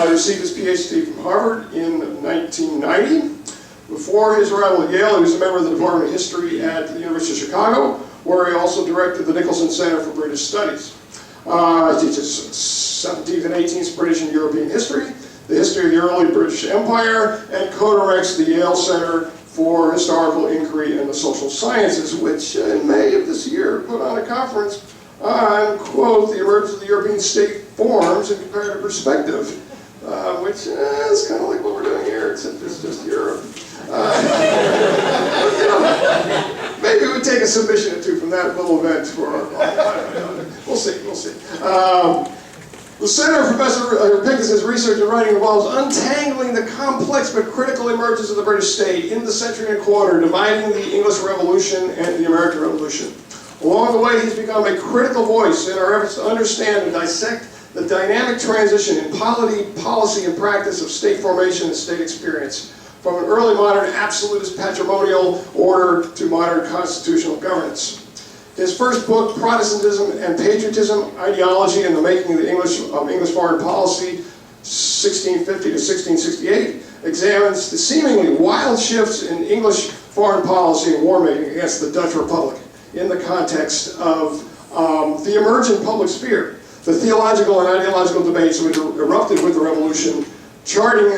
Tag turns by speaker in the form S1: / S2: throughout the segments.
S1: He received his PhD from Harvard in 1990. Before his arrival at Yale, he was a member of the Department of History at the University of Chicago, where he also directed the Nicholson Center for British Studies. He teaches 17th and 18th British and European history, the history of the early British Empire, and co-directs the Yale Center for Historical Inquiry and the Social Sciences, which in May of this year put on a conference on, quote, the emergence of the European state forms in comparative perspective, which is kind of like what we're doing here, except it's just Europe. You know, maybe we take a submission or two from that little event for we'll see, we'll see. The center of Professor Pincus' research and writing involves untangling the complex but critical emergence of the British state in the century and a quarter, dividing the English Revolution and the American Revolution. Along the way, he's become a critical voice in our efforts to understand and dissect the dynamic transition in polity, policy, and practice of state formation and state experience, from an early modern absolutist patrimonial order to modern constitutional governance. His first book, Protestantism and Patriotism, Ideology and the Making of English Foreign Policy, 1650 to 1668, examines the seemingly wild shifts in English foreign policy and war-making against the Dutch Republic in the context of the emergent public sphere, the theological and ideological debates which erupted with the Revolution, charting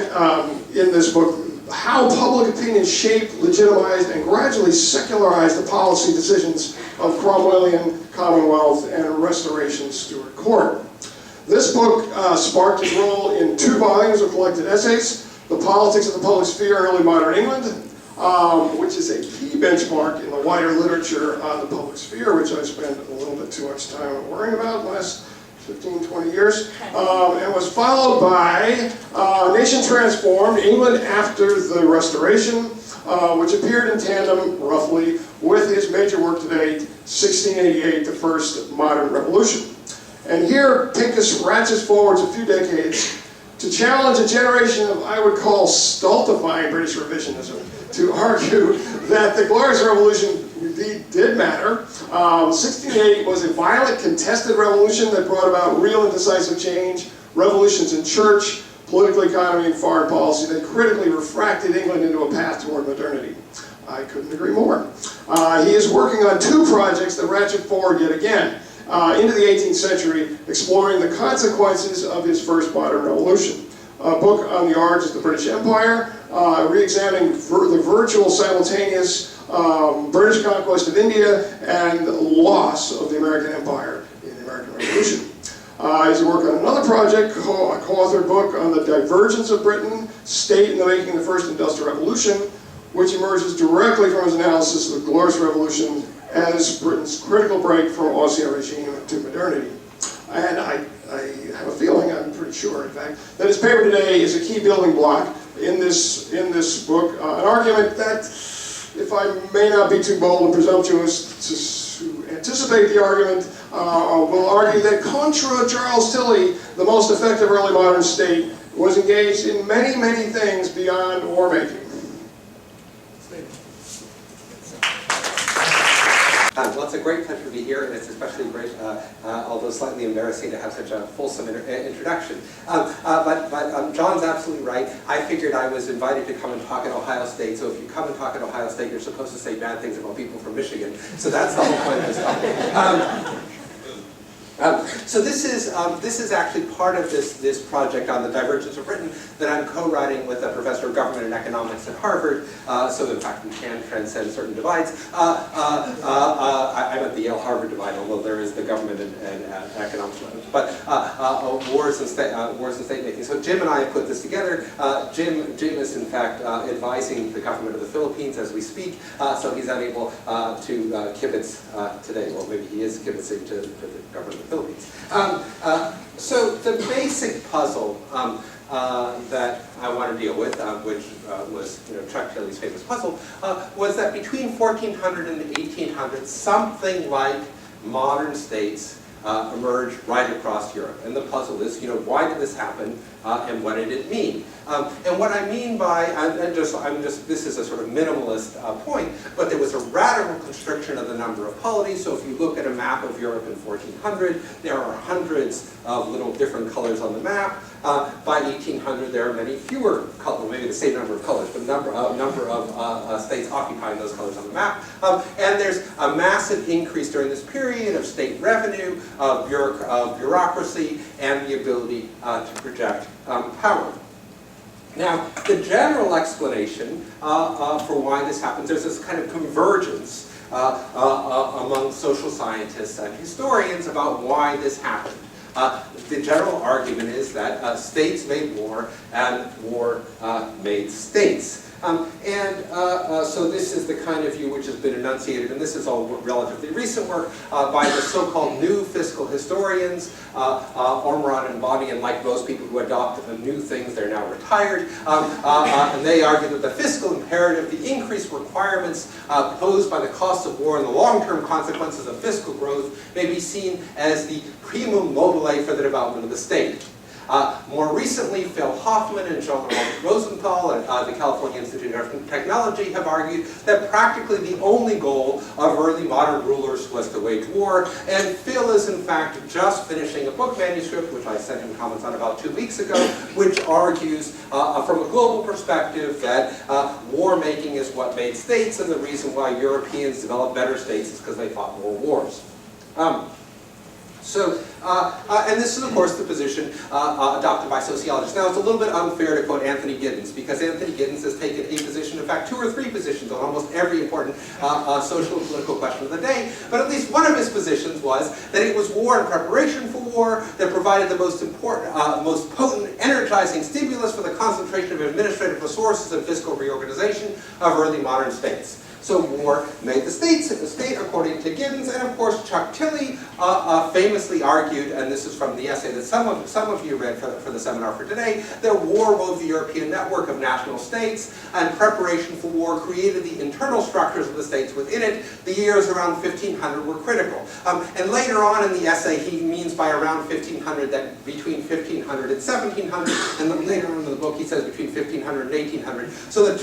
S1: in this book how public opinion shaped, legitimized, and gradually secularized the policy decisions of Cromwellian Commonwealth and Restoration Stuart Court. This book sparked his role in 2 volumes of collected essays, The Politics of the Public Sphere in Early Modern England, which is a key benchmark in the wider literature on the public sphere, which I spent a little bit too much time worrying about the last 15, 20 years, and was followed by Nation Transformed, England After the Restoration, which appeared in tandem, roughly, with his major work to date, 1688, The First Modern Revolution. And here, Pincus ratchets forwards a few decades to challenge a generation of, I would call, stultifying British revisionism, to argue that the Glorious Revolution indeed did matter. 1688 was a violent, contested revolution that brought about real and decisive change, revolutions in church, political economy, and foreign policy that critically refracted England into a path toward modernity. I couldn't agree more. He is working on 2 projects that ratchet forward yet again into the 18th century, exploring the consequences of his first modern revolution. A book on the origins of the British Empire, re-examining the virtual simultaneous British conquest of India and loss of the American Empire in the American Revolution. He's working on another project, a co-authored book on the divergence of Britain, state in the making of the first industrial revolution, which emerges directly from his analysis of the Glorious Revolution as Britain's critical break from Austrian regime to modernity. And I have a feeling, I'm pretty sure in fact, that his paper today is a key building block in this book, an argument that, if I may not be too bold and presumptuous to anticipate the argument, will argue that contra Charles Tilly, the most effective early modern state, was engaged in many, many things beyond war-making.
S2: Well, it's a great pleasure to be here, and it's especially great, although slightly embarrassing, to have such a fulsome introduction. But John's absolutely right. I figured I was invited to come and talk at Ohio State, so if you come and talk at Ohio State, you're supposed to say bad things about people from Michigan. So that's the whole point of this talk. So this is actually part of this project on the divergence of Britain that I'm co-writing with a professor of government and economics at Harvard. So in fact, we can transcend certain divides. I'm at the Yale-Harvard divide, although there is the government and economics. But wars and state making. So Jim and I have put this together. Jim is in fact advising the government of the Philippines as we speak. So he's unable to kibitz today. Well, maybe he is kibitzing to the government of the Philippines. So the basic puzzle that I want to deal with, which was Chuck Tilley's famous puzzle, was that between 1400 and 1800, something like modern states emerged right across Europe. And the puzzle is, why did this happen, and what did it mean? And what I mean by, this is a sort of minimalist point, but there was a radical constriction of the number of polities. So if you look at a map of Europe in 1400, there are hundreds of little different colors on the map. By 1800, there are many fewer colors, maybe the same number of colors, but number of states occupying those colors on the map. And there's a massive increase during this period of state revenue, of bureaucracy, and the ability to project power. Now, the general explanation for why this happens, there's this kind of convergence among social scientists and historians about why this happened. The general argument is that states made war and war made states. So this is the kind of view which has been enunciated, and this is all relatively recent work by the so-called new fiscal historians, Ormerod and Bonney, and like most people who adopt new things, they're now retired. And they argue that the fiscal imperative, the increased requirements posed by the cost of war and the long-term consequences of fiscal growth may be seen as the primum mobile for the development of the state. More recently, Phil Hoffman and Jean Rosenthal at the California Institute of Technology have argued that practically the only goal of early modern rulers was to wage war, and Phil is in fact just finishing a book manuscript, which I sent him comments on about 2 weeks ago, which argues from a global perspective that war making is what made states, and the reason why Europeans developed better states is because they fought more wars. And this is, of course, the position adopted by sociologists. Now, it's a little bit unfair to quote Anthony Giddens, because Anthony Giddens has taken a position, in fact, 2 or 3 positions on almost every important social and political question of the day. But at least one of his positions was that it was war and preparation for war that provided the most important, most potent, energizing stimulus for the concentration of administrative resources and fiscal reorganization of early modern states. So war made the state, according to Giddens, and of course Chuck Tilley famously argued, and this is from the essay that some of you read for the seminar for today, that war wove the European network of national states, and preparation for war created the internal structures of the states within it. The years around 1500 were critical. And later on in the essay, he means by around 1500 that between 1500 and 1700, and then later on in the book he says between 1500 and 1800. So the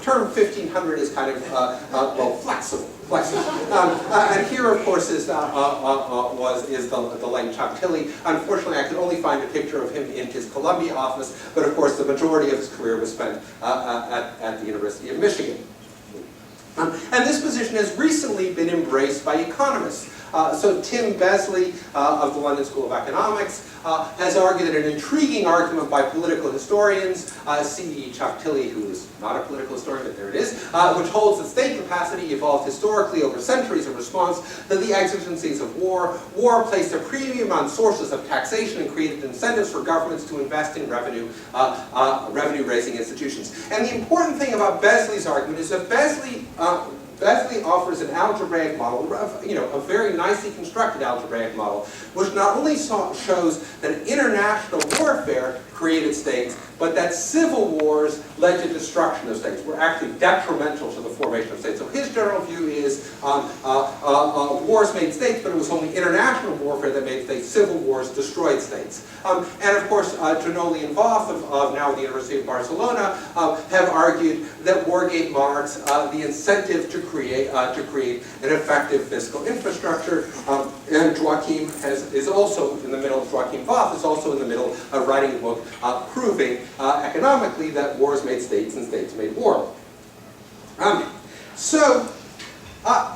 S2: term 1500 is kind of well, flexible. And here, of course, is the late Chuck Tilley. Unfortunately, I could only find a picture of him in his Columbia office, but of course, the majority of his career was spent at the University of Michigan. And this position has recently been embraced by economists. So Tim Besley of the London School of Economics has argued that an intriguing argument by political historians, C.E. Chuck Tilley, who is not a political historian, but there it is, which holds that state capacity evolved historically over centuries in response to the exigencies of war. War placed a premium on sources of taxation and created incentives for governments to invest in revenue-raising institutions. And the important thing about Besley's argument is that Besley offers an algebraic model, a very nicely constructed algebraic model, which not only shows that international warfare created states, but that civil wars led to destruction of states, were actually detrimental to the formation of states. So his general view is wars made states, but it was only international warfare that made states. Civil wars destroyed states. And of course, Giannoli and Voth of now the University of Barcelona have argued that war gave monarchs the incentive to create an effective fiscal infrastructure. And Joachim is also in the middle. Joachim Voth is also in the middle of writing a book proving economically that wars made states and states made war.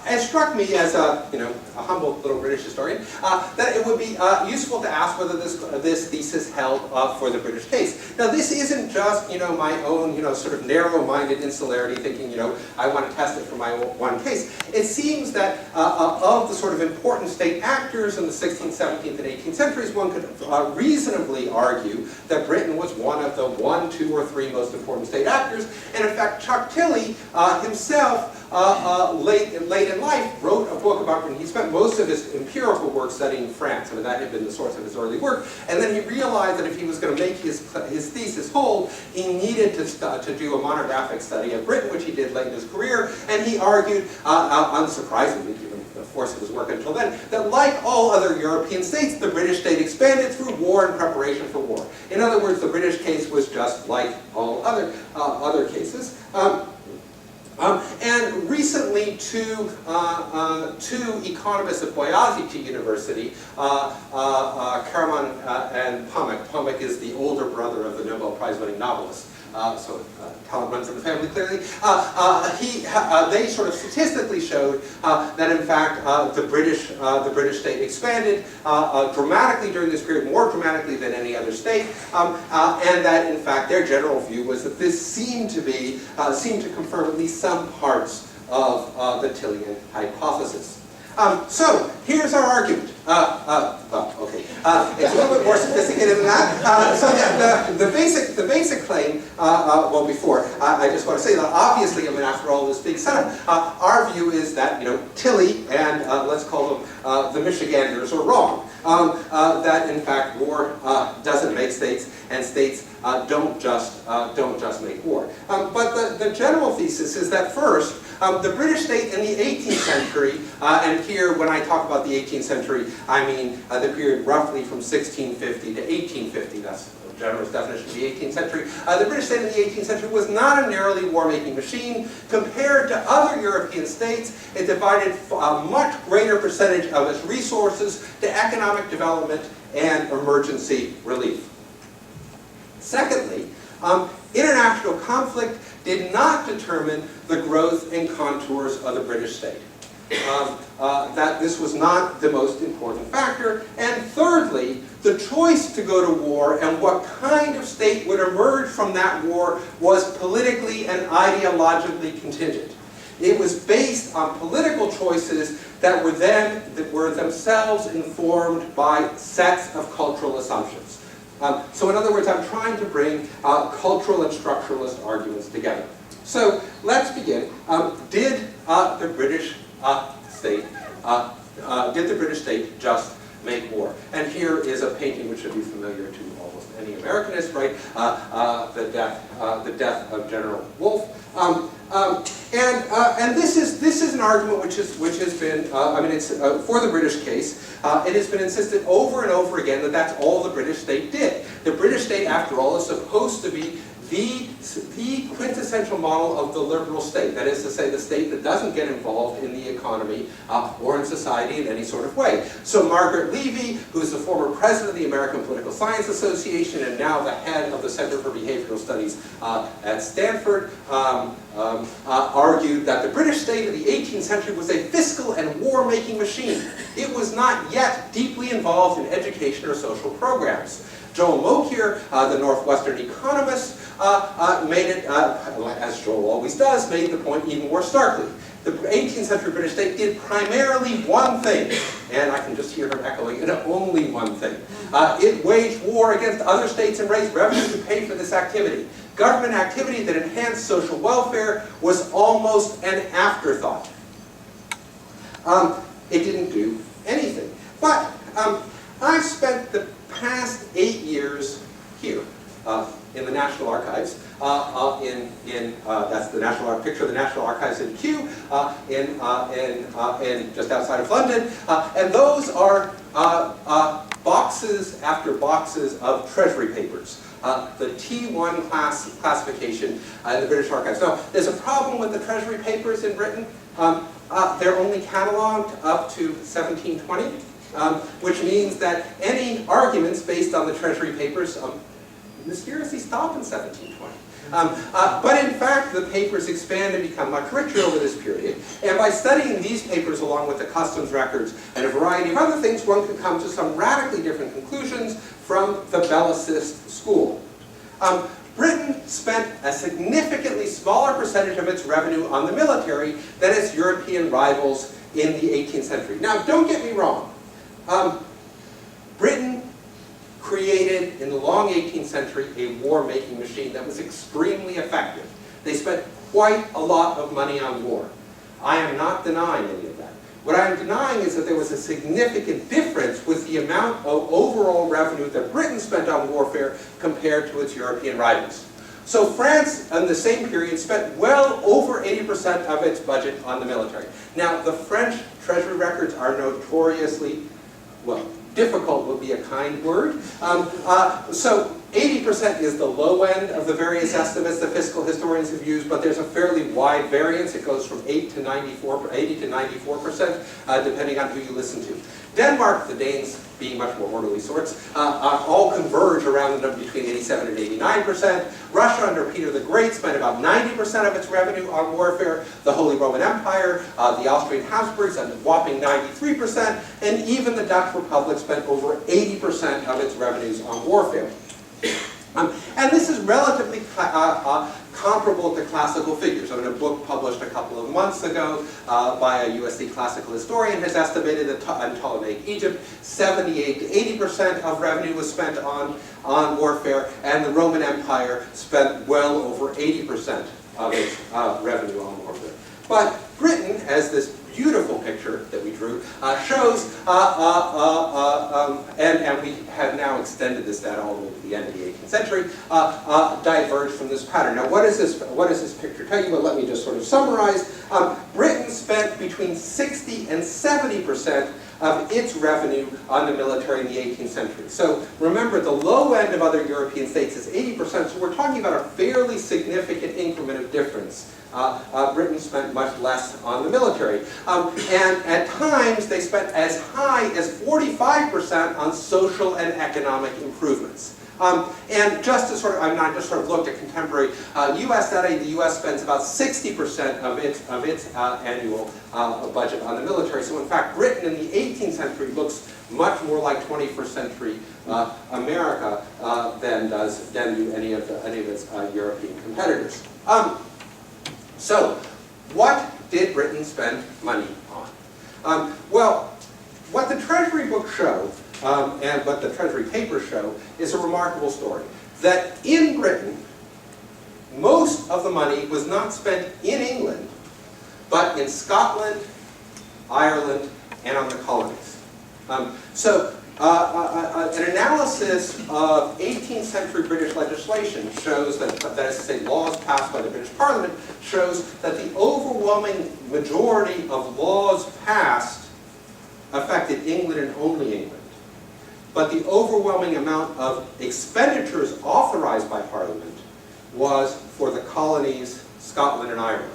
S2: It struck me as a humble little British historian that it would be useful to ask whether this thesis held for the British case. Now, this isn't just my own sort of narrow-minded insularity, thinking I want to test it for my one case. It seems that of the sort of important state actors in the 16th, 17th, and 18th centuries, one could reasonably argue that Britain was one of the 1, 2, or 3 most important state actors. And in fact, Chuck Tilley himself, late in life, wrote a book about Britain. He spent most of his empirical work studying France. I mean, that had been the source of his early work. And then he realized that if he was going to make his thesis hold, he needed to do a monographic study of Britain, which he did late in his career. And he argued, unsurprisingly, given the force of his work until then, that like all other European states, the British state expanded through war and preparation for war. In other words, the British case was just like all other cases. And recently, two economists at Boğaziçi University, Karaman and Pamuk. Pamuk is the older brother of the Nobel Prize-winning novelist. So talent runs in the family, clearly. They sort of statistically showed that, in fact, the British state expanded dramatically during this period, more dramatically than any other state, and that, in fact, their general view was that this seemed to confirm at least some parts of the Tillian hypothesis. So here's our argument. Okay. It's a little bit more sophisticated than that. So the basic claim. Well, before I just want to say that obviously, I mean, after all this big setup, our view is that Tilly and let's call them the Michiganders are wrong. That in fact war doesn't make states, and states don't just make war. But the general thesis is that first. The British state in the 18th century, and here when I talk about the 18th century, I mean the period roughly from 1650 to 1850, that's a generous definition of the 18th century. The British state in the 18th century was not a narrowly war-making machine. Compared to other European states, it divided a much greater percentage of its resources to economic development and emergency relief. Secondly, international conflict did not determine the growth and contours of the British state. That this was not the most important factor. And thirdly, the choice to go to war and what kind of state would emerge from that war was politically and ideologically contingent. It was based on political choices that were themselves informed by sets of cultural assumptions. So in other words, I'm trying to bring cultural and structuralist arguments together. So let's begin. Did the British state just make war? And here is a painting which should be familiar to almost any Americanist, right? The death of General Wolfe. And this is an argument which has been I mean it's for the British case. It has been insisted over and over again that that's all the British state did. The British state, after all, is supposed to be the quintessential model of the liberal state. That is to say, the state that doesn't get involved in the economy or in society in any sort of way. So Margaret Levy, who is the former president of the American Political Science Association and now the head of the Center for Behavioral Studies at Stanford, argued that the British state of the 18th century was a fiscal and war-making machine. It was not yet deeply involved in education or social programs. Joel Mokyr, the Northwestern economist, made it, as Joel always does, made the point even more starkly. The 18th century British state did primarily one thing, and I can just hear him echoing, and only one thing. It waged war against other states and raised revenue to pay for this activity. Government activity that enhanced social welfare was almost an afterthought. It didn't do anything. But I spent the past 8 years here in the National Archives, that's the National picture of the National Archives in Kew, in just outside of London, and those are boxes after boxes of Treasury papers. The T1 classification in the British Archives. Now, there's a problem with the Treasury papers in Britain. They're only catalogued up to 1720, which means that any arguments based on the Treasury papers mysteriously stop in 1720. But in fact, the papers expand and become much richer over this period. And by studying these papers along with the customs records and a variety of other things, one can come to some radically different conclusions from the Bellicist school. Britain spent a significantly smaller percentage of its revenue on the military than its European rivals in the 18th century. Now, don't get me wrong. Britain created, in the long 18th century, a war-making machine that was extremely effective. They spent quite a lot of money on war. I am not denying any of that. What I am denying is that there was a significant difference with the amount of overall revenue that Britain spent on warfare compared to its European rivals. So France, in the same period, spent well over 80% of its budget on the military. Now, the French Treasury records are notoriously, well, difficult would be a kind word. So 80% is the low end of the various estimates that fiscal historians have used, but there's a fairly wide variance. It goes from 80 to 94%, depending on who you listen to. Denmark, the Danes being much more orderly sorts, all converge around the number between 87 and 89%. Russia under Peter the Great spent about 90% of its revenue on warfare. The Holy Roman Empire, the Austrian Habsburgs, a whopping 93%, and even the Dutch Republic spent over 80% of its revenues on warfare. And this is relatively comparable to classical figures. I mean, a book published a couple of months ago by a USC classical historian has estimated that in Ptolemaic Egypt, 78 to 80% of revenue was spent on warfare, and the Roman Empire spent well over 80% of its revenue on warfare. But Britain, as this beautiful picture that we drew shows, and we have now extended this data all the way to the end of the 18th century, diverged from this pattern. Now, what does this picture tell you? Well, let me just sort of summarize. Britain spent between 60 and 70% of its revenue on the military in the 18th century. So remember, the low end of other European states is 80%, so we're talking about a fairly significant increment of difference. Britain spent much less on the military. And at times, they spent as high as 45% on social and economic improvements. And just to sort of, I just sort of looked at contemporary U.S. data. The U.S. spends about 60% of its annual budget on the military. So in fact, Britain in the 18th century looks much more like 21st century America than do any of its European competitors. So, what did Britain spend money on? Well, what the Treasury books show, and what the Treasury papers show, is a remarkable story. That in Britain, most of the money was not spent in England, but in Scotland, Ireland, and on the colonies. An analysis of 18th century British legislation shows that is to say, laws passed by the British Parliament, shows that the overwhelming majority of laws passed affected England and only England. But the overwhelming amount of expenditures authorized by Parliament was for the colonies, Scotland and Ireland.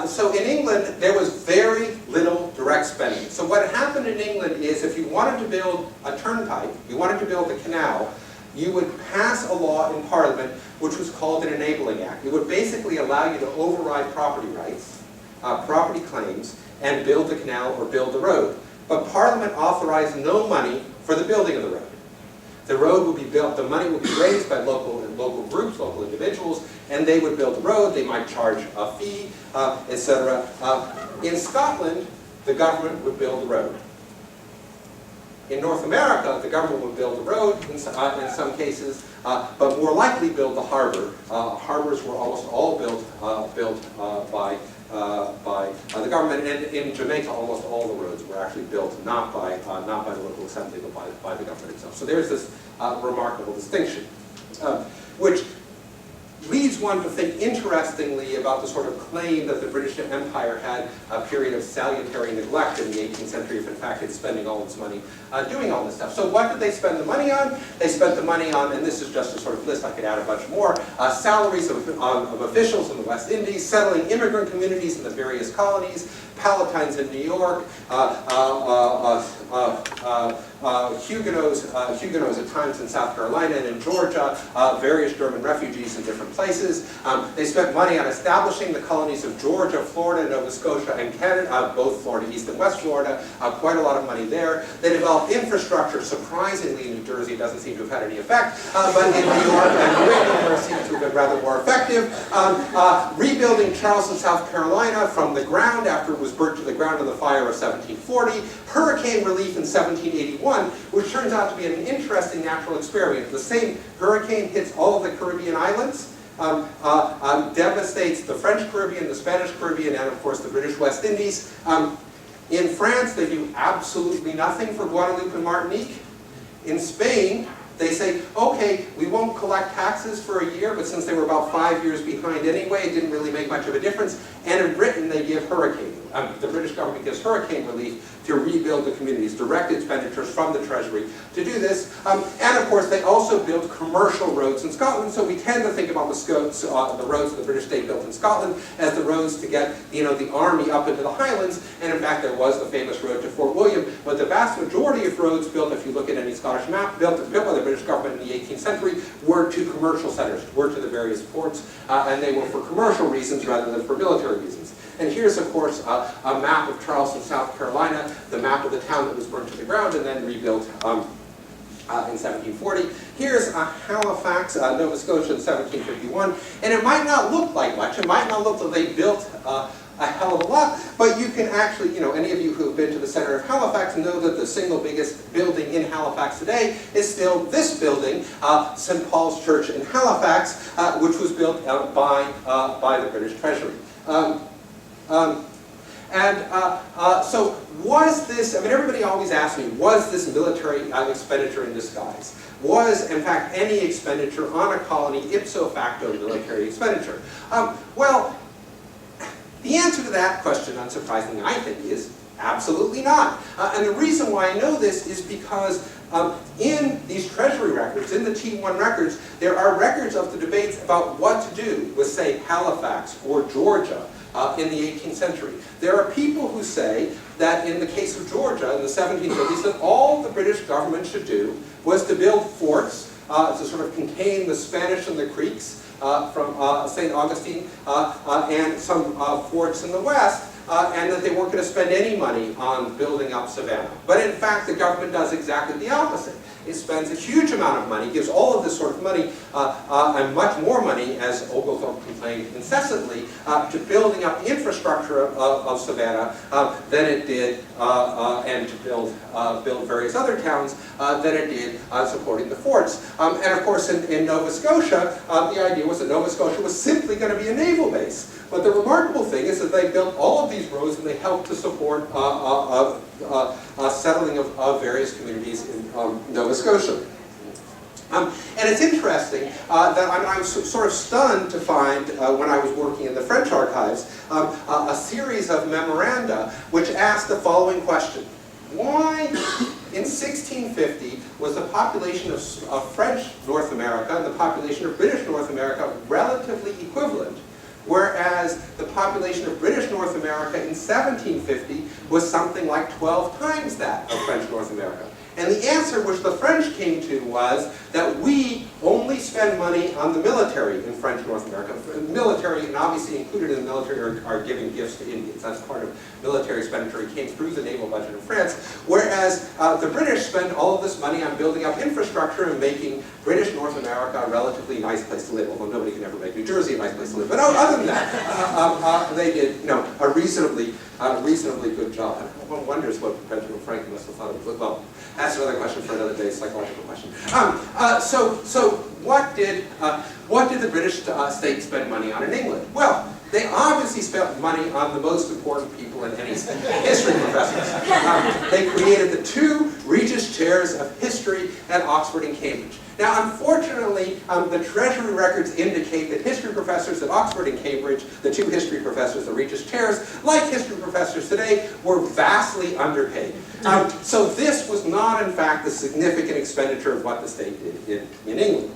S2: So in England, there was very little direct spending. So what happened in England is if you wanted to build a turnpike, you wanted to build a canal, you would pass a law in Parliament which was called an Enabling Act. It would basically allow you to override property rights, property claims, and build the canal or build the road. But Parliament authorized no money for the building of the road. The road would be built, the money would be raised by local groups, local individuals, and they would build the road, they might charge a fee, etc. In Scotland, the government would build the road. In North America, the government would build the road in some cases, but more likely build the harbor. Harbors were almost all built by the government, and in Jamaica, almost all the roads were actually built not by the local assembly, but by the government itself. So there's this remarkable distinction, which leads one to think interestingly about the sort of claim that the British Empire had a period of salutary neglect in the 18th century, if in fact it's spending all its money doing all this stuff. So what did they spend the money on? They spent the money on, and this is just a sort of list, I could add a bunch more, salaries of officials in the West Indies, settling immigrant communities in the various colonies, Palatines in New York, Huguenots at times in South Carolina and in Georgia, various German refugees in different places. They spent money on establishing the colonies of Georgia, Florida, Nova Scotia, and Canada, both Florida, East and West Florida, quite a lot of money there. They developed infrastructure. Surprisingly, in New Jersey, it doesn't seem to have had any effect, but in New York and New England, it seems to have been rather more effective. Rebuilding Charleston, South Carolina from the ground after it was burnt to the ground in the fire of 1740. Hurricane relief in 1781, which turns out to be an interesting natural experiment. The same hurricane hits all of the Caribbean islands, devastates the French Caribbean, the Spanish Caribbean, and of course the British West Indies. In France, they do absolutely nothing for Guadeloupe and Martinique. In Spain, they say, okay, we won't collect taxes for a year, but since they were about 5 years behind anyway, it didn't really make much of a difference. And in Britain, they give the British government gives hurricane relief to rebuild the communities, direct expenditures from the Treasury to do this. And of course, they also build commercial roads in Scotland, so we tend to think about the roads that the British state built in Scotland as the roads to get the army up into the Highlands, and in fact there was the famous road to Fort William, but the vast majority of roads built, if you look at any Scottish map, built by the British government in the 18th century, were to commercial centres, were to the various ports, and they were for commercial reasons rather than for military reasons. And here's, of course, a map of Charleston, South Carolina, the map of the town that was burned to the ground and then rebuilt in 1740. Here's Halifax, Nova Scotia in 1751. And it might not look like much. It might not look that they built a hell of a lot, but you can actually, any of you who have been to the center of Halifax know that the single biggest building in Halifax today is still this building, St. Paul's Church in Halifax, which was built by the British Treasury. So was this, everybody always asks me, was this military expenditure in disguise? Was, in fact, any expenditure on a colony ipso facto military expenditure? Well, the answer to that question, unsurprisingly, I think, is absolutely not. And the reason why I know this is because in these Treasury records, in the T1 records, there are records of the debates about what to do with, say, Halifax or Georgia in the 18th century. There are people who say that in the case of Georgia in the 1750s, that all the British government should do was to build forts to sort of contain the Spanish and the Creeks from St. Augustine and some forts in the west, and that they weren't going to spend any money on building up Savannah. But in fact, the government does exactly the opposite. It spends a huge amount of money, gives all of this sort of money, and much more money, as Oglethorpe complained incessantly, to building up the infrastructure of Savannah than it did, and to build various other towns than it did supporting the forts. And of course, in Nova Scotia, the idea was that Nova Scotia was simply going to be a naval base. But the remarkable thing is that they built all of these roads and they helped to support settling of various communities in Nova Scotia. And it's interesting that I was sort of stunned to find, when I was working in the French archives, a series of memoranda which asked the following question. Why, in 1650, was the population of French North America and the population of British North America relatively equivalent, whereas the population of British North America in 1750 was something like 12 times that of French North America? And the answer which the French came to was that we only spend money on the military in French North America. The military, and obviously included in the military, are giving gifts to Indians. That's part of military expenditure. It came through the naval budget of France. Whereas the British spend all of this money on building up infrastructure and making British North America a relatively nice place to live, although nobody can ever make New Jersey a nice place to live. But other than that, they did a reasonably good job. And one wonders what Benjamin Franklin must have thought of it. Well, that's another question for another day, psychological question. So what did the British state spend money on in England? Well, they obviously spent money on the most important people in any state, history professors. They created the 2 Regis chairs of history at Oxford and Cambridge. Now, unfortunately, the Treasury records indicate that history professors at Oxford and Cambridge, the 2 history professors, the Regis chairs, like history professors today, were vastly underpaid. So this was not, in fact, the significant expenditure of what the state did in England.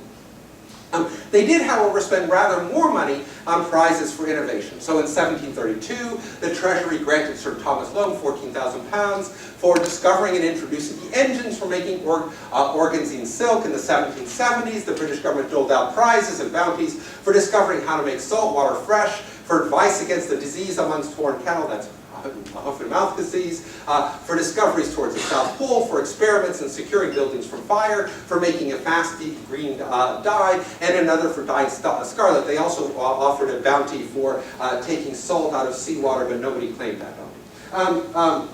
S2: They did, however, spend rather more money on prizes for innovation. So in 1732, the Treasury granted Sir Thomas Loam £14,000 for discovering and introducing the engines for making organzine silk. In the 1770s, the British government doled out prizes and bounties for discovering how to make salt water fresh, for advice against the disease amongst torn cattle, that's hoof and mouth disease, for discoveries towards the South Pole, for experiments in securing buildings from fire, for making a fast deep green dye, and another for dyeing scarlet. They also offered a bounty for taking salt out of seawater, but nobody claimed that bounty.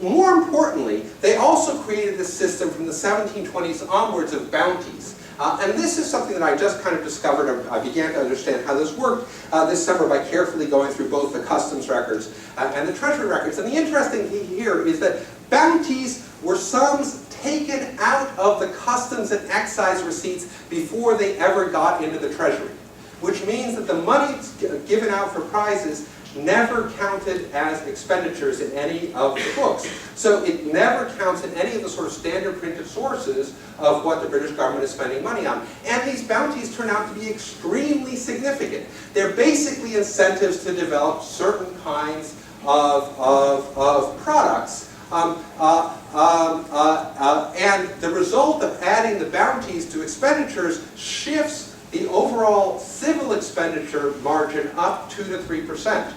S2: More importantly, they also created this system from the 1720s onwards of bounties. And this is something that I just kind of discovered. I began to understand how this worked this summer by carefully going through both the customs records and the Treasury records. And the interesting thing here is that bounties were sums taken out of the customs and excise receipts before they ever got into the Treasury. which means that the money given out for prizes never counted as expenditures in any of the books. So it never counts in any of the sort of standard printed sources of what the British government is spending money on. And these bounties turn out to be extremely significant. They're basically incentives to develop certain kinds of products. And the result of adding the bounties to expenditures shifts the overall civil expenditure margin up 2 to 3%.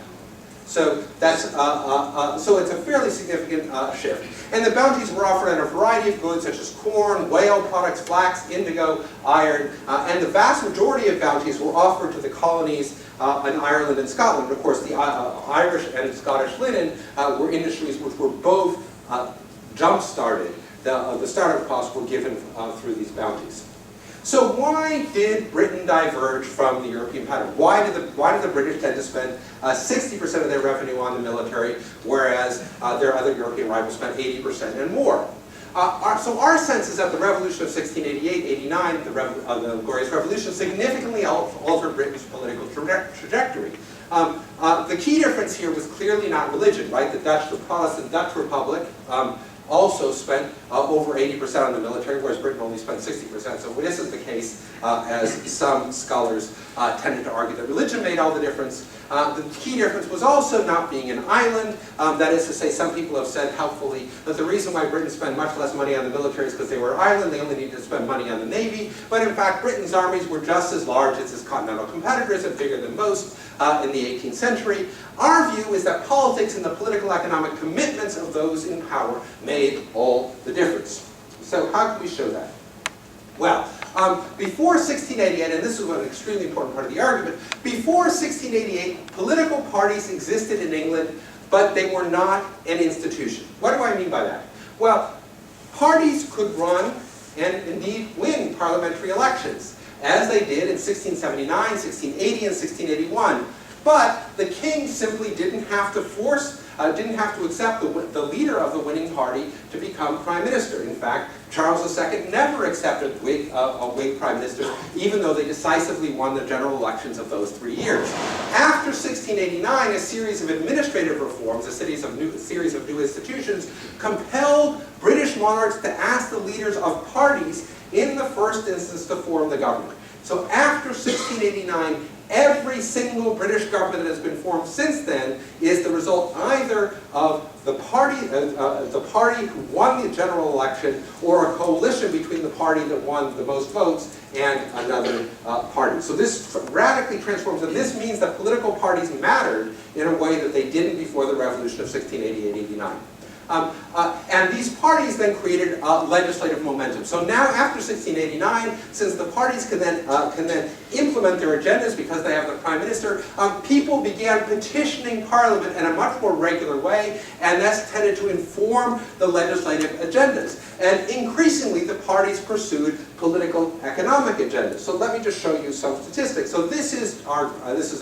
S2: So that's so it's a fairly significant shift. And the bounties were offered on a variety of goods such as corn, whale products, flax, indigo, iron, and the vast majority of bounties were offered to the colonies in Ireland and Scotland. Of course, the Irish and Scottish linen were industries which were both jump-started. The startup costs were given through these bounties. So why did Britain diverge from the European pattern? Why did the British tend to spend 60% of their revenue on the military, whereas their other European rivals spent 80% and more? So our sense is that the revolution of 1688-89, the Glorious Revolution, significantly altered Britain's political trajectory. The key difference here was clearly not religion, right? The Protestant Dutch Republic also spent over 80% on the military, whereas Britain only spent 60%. So this is the case, as some scholars tended to argue that religion made all the difference. The key difference was also not being an island. That is to say, some people have said helpfully that the reason why Britain spent much less money on the military is because they were an island, they only needed to spend money on the navy. But in fact, Britain's armies were just as large as its continental competitors and bigger than most in the 18th century. Our view is that politics and the political economic commitments of those in power made all the difference. So how can we show that? Well, before 1688, and this is an extremely important part of the argument, before 1688, political parties existed in England, but they were not an institution. What do I mean by that? Well, parties could run and indeed win parliamentary elections, as they did in 1679, 1680, and 1681. But the king simply didn't have to accept the leader of the winning party to become prime minister. In fact, Charles II never accepted a Whig prime minister, even though they decisively won the general elections of those 3 years. After 1689, a series of administrative reforms, a series of new institutions, compelled British monarchs to ask the leaders of parties in the first instance to form the government. So after 1689, every single British government that has been formed since then is the result either of the party who won the general election, or a coalition between the party that won the most votes and another party. So this radically transforms, and this means that political parties mattered in a way that they didn't before the revolution of 1688-89. And these parties then created legislative momentum. So now, after 1689, since the parties can then implement their agendas because they have the prime minister, people began petitioning Parliament in a much more regular way, and that's tended to inform the legislative agendas. And increasingly, the parties pursued political economic agendas. So let me just show you some statistics. So this is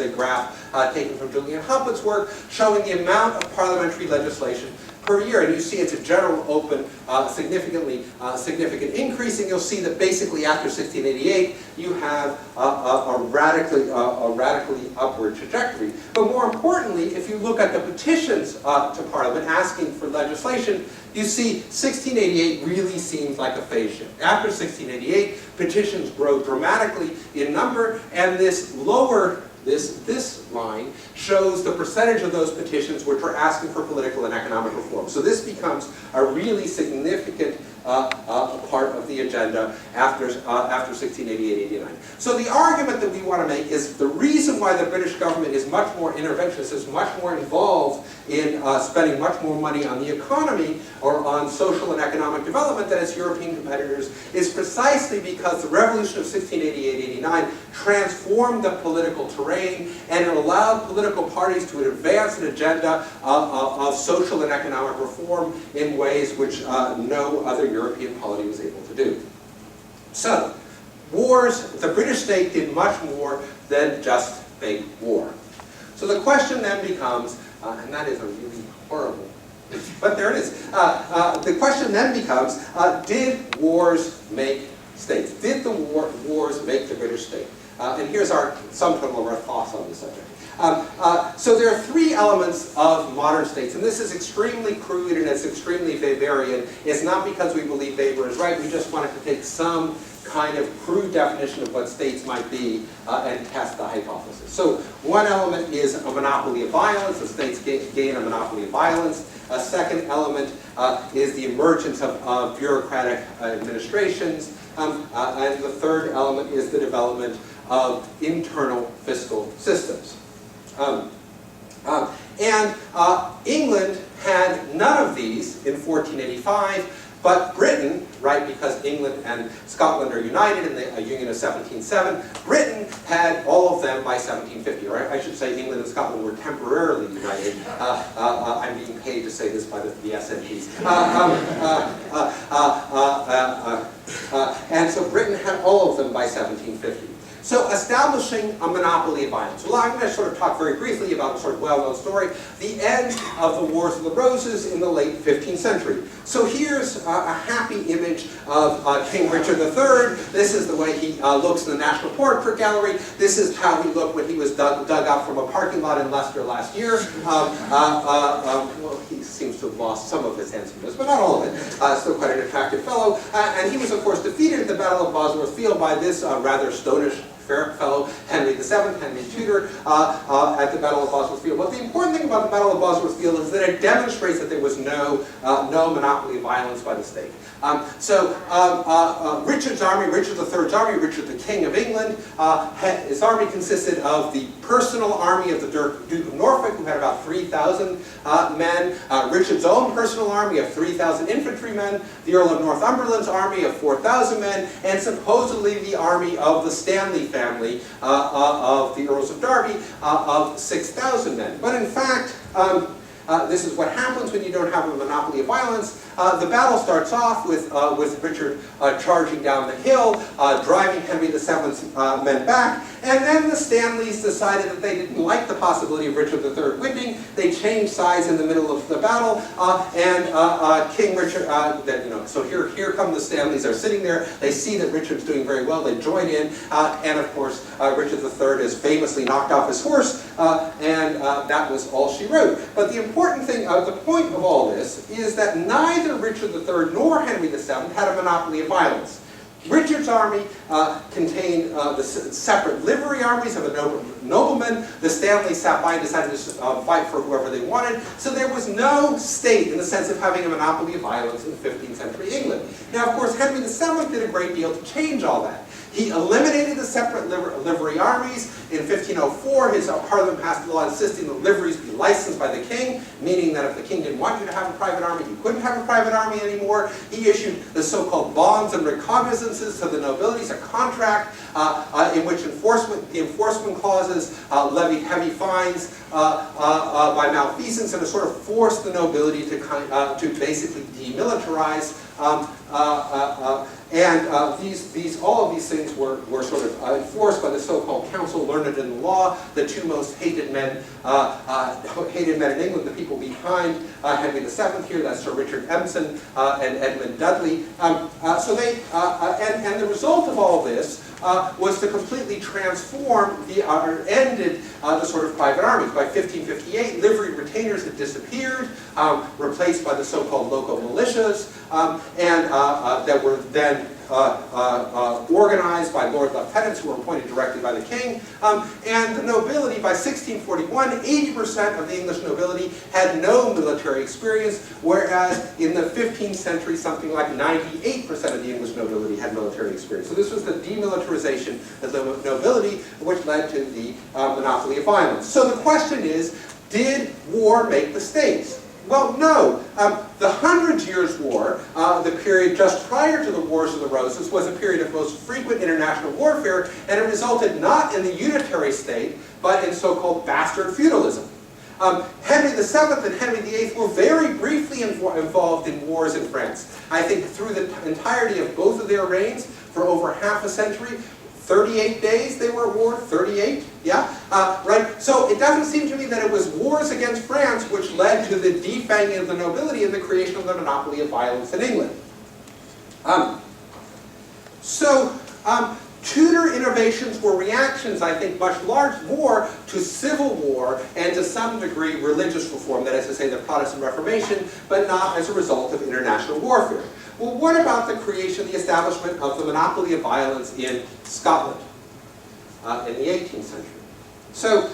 S2: a graph taken from Julian Humpett's work showing the amount of parliamentary legislation per year, and you see it's a general open, significant increase, and you'll see that basically after 1688 you have a radically upward trajectory. But more importantly, if you look at the petitions to Parliament asking for legislation, you see 1688 really seems like a phase shift. After 1688, petitions grow dramatically in number, and this line shows the percentage of those petitions which are asking for political and economic reform. So this becomes a really significant part of the agenda after 1688-89. So the argument that we want to make is the reason why the British government is much more interventionist, is much more involved in spending much more money on the economy or on social and economic development than its European competitors, is precisely because the revolution of 1688-89 transformed the political terrain, and it allowed political parties to advance an agenda of social and economic reform in ways which no other European polity was able to do. So, wars, the British state did much more than just make war. So the question then becomes, and that is a really horrible, but there it is. The question then becomes, did wars make states. Did the wars make the British state? And here's our sum total of our thoughts on this subject. So there are three elements of modern states, and this is extremely crude and it's extremely Weberian. It's not because we believe Weber is right, we just wanted to take some kind of crude definition of what states might be and test the hypothesis. So one element is a monopoly of violence. The states gain a monopoly of violence. A second element is the emergence of bureaucratic administrations. And the third element is the development of internal fiscal systems. England had none of these in 1485, but Britain, right, because England and Scotland are united in the Union of 1707, Britain had all of them by 1750, or I should say England and Scotland were temporarily united. I'm being paid to say this by the SNPs. And so Britain had all of them by 1750. So establishing a monopoly of violence. Well, I'm going to sort of talk very briefly about a sort of well-known story, the end of the Wars of the Roses in the late 15th century. So here's a happy image of King Richard III. This is the way he looks in the National Portrait Gallery. This is how he looked when he was dug up from a parking lot in Leicester last year. Well, he seems to have lost some of his handsomeness, but not all of it. Still quite an attractive fellow. And he was, of course, defeated at the Battle of Bosworth Field by this rather stonish fellow, Henry VII, Henry Tudor, at the Battle of Bosworth Field. But the important thing about the Battle of Bosworth Field is that it demonstrates that there was no monopoly of violence by the state. Richard's army, Richard III's army, Richard the King of England, his army consisted of the personal army of the Duke of Norfolk, who had about 3,000 men, Richard's own personal army of 3,000 infantrymen, the Earl of Northumberland's army of 4,000 men, and supposedly the army of the Stanley family of the Earls of Derby of 6,000 men. But in fact, this is what happens when you don't have a monopoly of violence. The battle starts off with Richard charging down the hill, driving Henry VII's men back, and then the Stanleys decided that they didn't like the possibility of Richard III winning. They changed sides in the middle of the battle, and King Richard, so here come the Stanleys, are sitting there, they see that Richard's doing very well, they join in, and of course Richard III is famously knocked off his horse, and that was all she wrote. But the important thing, the point of all this, is that neither Richard III nor Henry VII had a monopoly of violence. Richard's army contained the separate livery armies of the noblemen. The Stanleys sat by and decided to fight for whoever they wanted. So there was no state in the sense of having a monopoly of violence in 15th century England. Now, of course, Henry VII did a great deal to change all that. He eliminated the separate livery armies. In 1504, his Parliament passed a law insisting that liveries be licensed by the king, meaning that if the king didn't want you to have a private army, you couldn't have a private army anymore. He issued the so-called bonds and recognizances to the nobilities, a contract in which the enforcement clauses levied heavy fines by malfeasance and to sort of force the nobility to basically demilitarize. All of these things were sort of enforced by the so-called council learned in the law. The two most hated men in England, the people behind Henry VII here, that's Sir Richard Empson and Edmund Dudley. And the result of all this was to completely transform ended the sort of private armies. By 1558, livery retainers had disappeared, replaced by the so-called local militias, that were then organized by Lord Lieutenants who were appointed directly by the king. And the nobility, by 1641, 80% of the English nobility had no military experience, whereas in the 15th century, something like 98% of the English nobility had military experience. So this was the demilitarization of the nobility, which led to the monopoly of violence. So the question is, did war make the states? Well, no. The Hundred Years' War, the period just prior to the Wars of the Roses, was a period of most frequent international warfare, and it resulted not in the unitary state, but in so-called bastard feudalism. Henry VII and Henry VIII were very briefly involved in wars in France. I think through the entirety of both of their reigns, for over half a century, 38 days they were at war, 38, yeah? Right? So it doesn't seem to me that it was wars against France which led to the defanging of the nobility and the creation of the monopoly of violence in England. So Tudor innovations were reactions, I think, much more to civil war and to some degree religious reform, that is to say the Protestant Reformation, but not as a result of international warfare. Well, what about the creation, the establishment of the monopoly of violence in Scotland in the 18th century? So,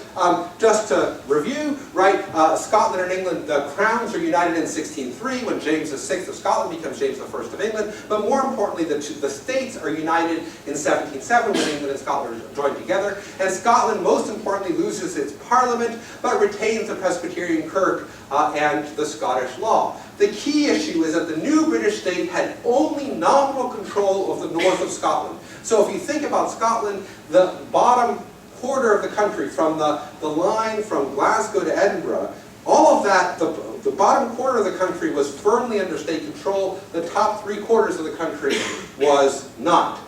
S2: just to review, right, Scotland and England, the crowns are united in 1603 when James VI of Scotland becomes James I of England, but more importantly, the states are united in 1707 when England and Scotland are joined together, and Scotland, most importantly, loses its parliament, but retains the Presbyterian Kirk and the Scottish law. The key issue is that the new British state had only nominal control of the north of Scotland. So if you think about Scotland, the bottom quarter of the country, from the line from Glasgow to Edinburgh, all of that, the bottom quarter of the country was firmly under state control. The top 3/4 of the country was not.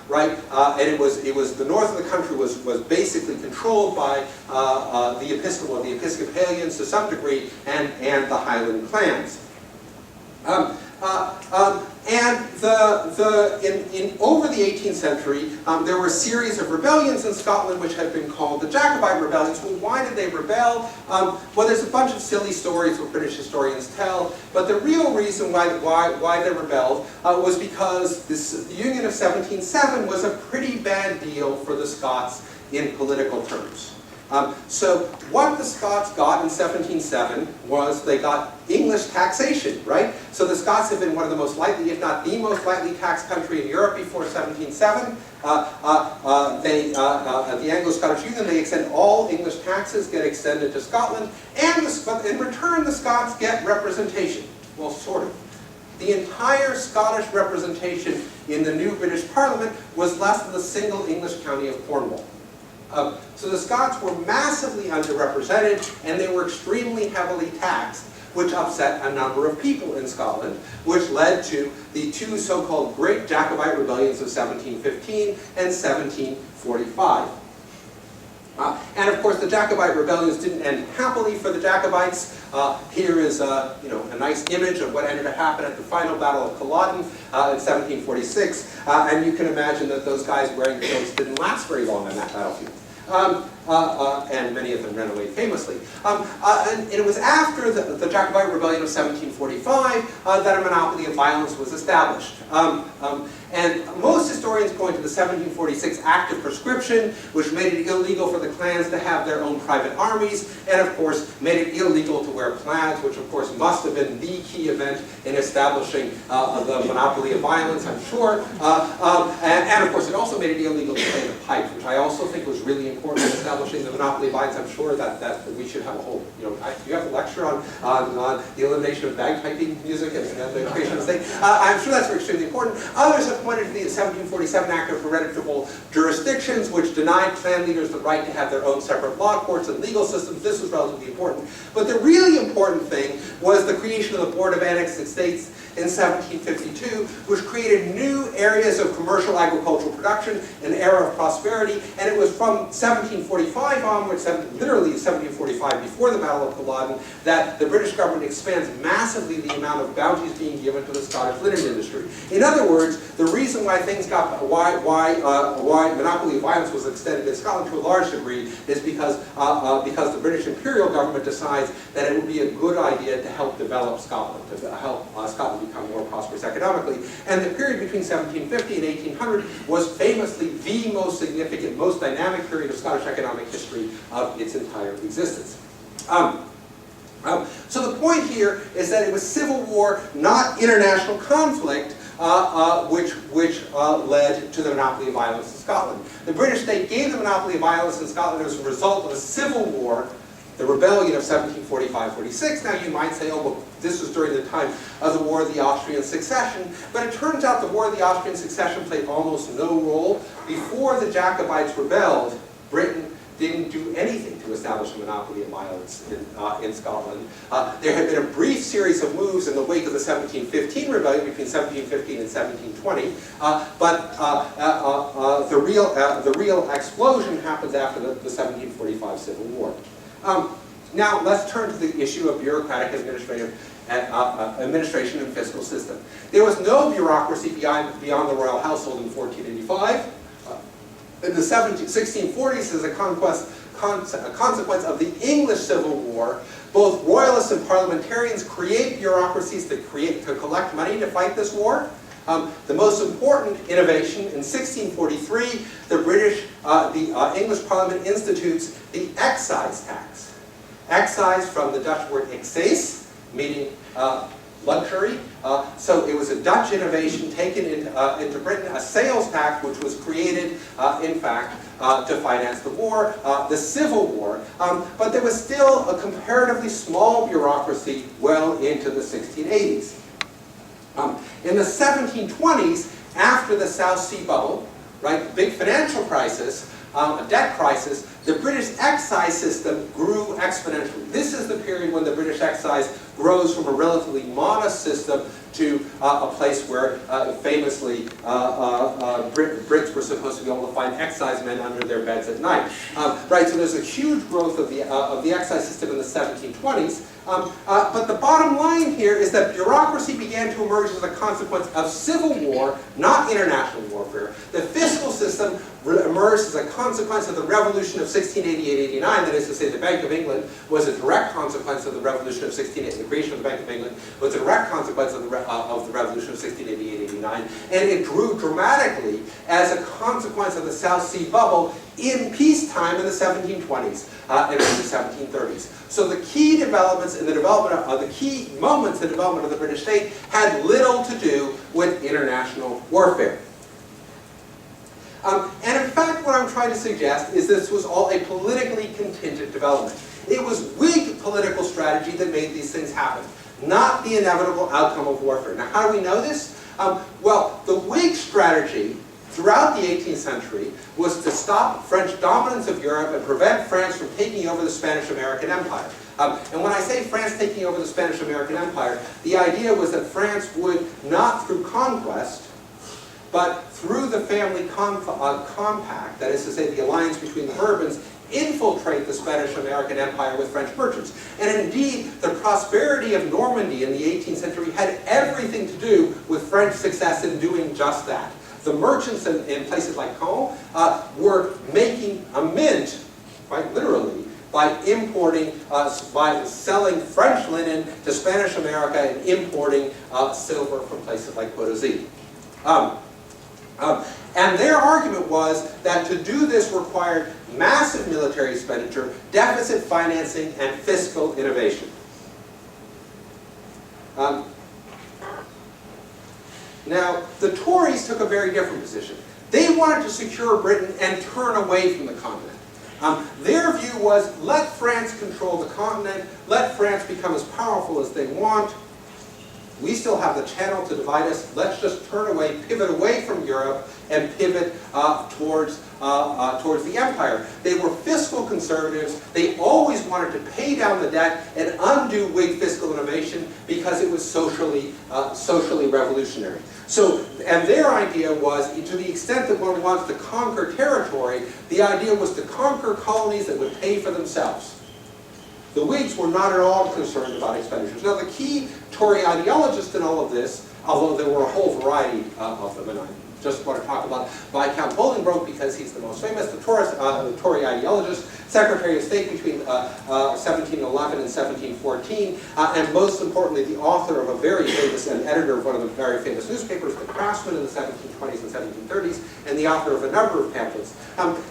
S2: Right, and it was the north of the country was basically controlled by the Episcopalians to some degree, and the Highland clans. Over the 18th century, there were a series of rebellions in Scotland which had been called the Jacobite rebellions. Well, why did they rebel? Well, there's a bunch of silly stories that British historians tell, but the real reason why they rebelled was because the Union of 1707 was a pretty bad deal for the Scots in political terms. So what the Scots got in 1707 was they got English taxation, right? So the Scots have been one of the most lightly, if not the most lightly taxed country in Europe before 1707. At the Anglo-Scottish Union, they extend all English taxes, get extended to Scotland, and in return the Scots get representation. Well, sort of. The entire Scottish representation in the new British Parliament was less than the single English county of Cornwall. So the Scots were massively underrepresented, and they were extremely heavily taxed, which upset a number of people in Scotland, which led to the two so-called Great Jacobite Rebellions of 1715 and 1745. And of course, the Jacobite rebellions didn't end happily for the Jacobites. Here is a nice image of what ended up happening at the final Battle of Culloden in 1746. And you can imagine that those guys wearing kilts didn't last very long on that battlefield. And many of them ran away famously. And it was after the Jacobite Rebellion of 1745 that a monopoly of violence was established. And most historians point to the 1746 Act of Proscription, which made it illegal for the clans to have their own private armies, and of course made it illegal to wear plaids, which of course must have been the key event in establishing the monopoly of violence, I'm sure. And of course it also made it illegal to play the pipes, which I also think was really important in establishing the monopoly of violence. I'm sure that we should have a whole, do you have a lecture on the elimination of bagpiping music and the creation of the state? I'm sure that's extremely important. Others have pointed to the 1747 Act of Hereditable Jurisdictions, which denied clan leaders the right to have their own separate law courts and legal systems. This was relatively important. But the really important thing was the creation of the Board of Annexed Estates in 1752, which created new areas of commercial agricultural production, an era of prosperity, and it was from 1745 onwards, literally 1745, before the Battle of Culloden, that the British government expands massively the amount of bounties being given to the Scottish linen industry. In other words, the reason why why monopoly of violence was extended in Scotland to a large degree is because the British imperial government decides that it would be a good idea to help develop Scotland, to help Scotland become more prosperous economically. And the period between 1750 and 1800 was famously the most significant, most dynamic period of Scottish economic history of its entire existence. So the point here is that it was civil war, not international conflict, which led to the monopoly of violence in Scotland. The British state gave the monopoly of violence in Scotland as a result of a civil war, the rebellion of 1745-46. Now you might say, oh, well, this was during the time of the War of the Austrian Succession, but it turns out the War of the Austrian Succession played almost no role. Before the Jacobites rebelled, Britain didn't do anything to establish a monopoly of violence in Scotland. There had been a brief series of moves in the wake of the 1715 rebellion between 1715 and 1720, but the real explosion happens after the 1745 Civil War. Now let's turn to the issue of bureaucratic administrative administration and fiscal system. There was no bureaucracy beyond the royal household in 1485. In the 1640s, as a consequence of the English Civil War, both royalists and parliamentarians create bureaucracies to collect money to fight this war. The most important innovation in 1643, the English Parliament institutes the excise tax. Excise from the Dutch word excise, meaning luxury. So it was a Dutch innovation taken into Britain, a sales tax which was created, in fact, to finance the war, the Civil War. But there was still a comparatively small bureaucracy well into the 1680s. In the 1720s, after the South Sea bubble, right, the big financial crisis, a debt crisis, the British excise system grew exponentially. This is the period when the British excise grows from a relatively modest system to a place where famously Brits were supposed to be able to find excise men under their beds at night. Right, so there's a huge growth of the excise system in the 1720s. But the bottom line here is that bureaucracy began to emerge as a consequence of civil war, not international warfare. The fiscal system emerged as a consequence of the revolution of 1688-89, that is to say the Bank of England was a direct consequence of the revolution of 1688. The creation of the Bank of England was a direct consequence of the revolution of 1688-89, and it grew dramatically as a consequence of the South Sea bubble in peacetime in the 1720s and in the 1730s. So the key developments in the development of the key moments in the development of the British state had little to do with international warfare. And in fact, what I'm trying to suggest is this was all a politically contingent development. It was Whig political strategy that made these things happen, not the inevitable outcome of warfare. Now, how do we know this? Well, the Whig strategy throughout the 18th century was to stop French dominance of Europe and prevent France from taking over the Spanish-American Empire. And when I say France taking over the Spanish-American Empire, the idea was that France would, not through conquest, but through the family compact, that is to say the alliance between the Bourbons, infiltrate the Spanish-American Empire with French merchants. And indeed, the prosperity of Normandy in the 18th century had everything to do with French success in doing just that. The merchants in places like Caen were making a mint, quite literally, by importing, by selling French linen to Spanish America and importing silver from places like Potosi. And their argument was that to do this required massive military expenditure, deficit financing, and fiscal innovation. Now, the Tories took a very different position. They wanted to secure Britain and turn away from the continent. Their view was, let France control the continent, let France become as powerful as they want. We still have the channel to divide us. Let's just turn away, pivot away from Europe, and pivot towards the empire. They were fiscal conservatives. They always wanted to pay down the debt and undo Whig fiscal innovation because it was socially revolutionary. So, and their idea was, to the extent that one wants to conquer territory, the idea was to conquer colonies that would pay for themselves. The Whigs were not at all concerned about expenditures. Now, the key Tory ideologist in all of this, although there were a whole variety of them, and I just want to talk about Viscount Bolingbroke because he's the most famous, the Tory ideologist, Secretary of State between 1711 and 1714, and most importantly, the author of a very famous, and editor of one of the very famous newspapers, The Craftsman, in the 1720s and 1730s, and the author of a number of pamphlets.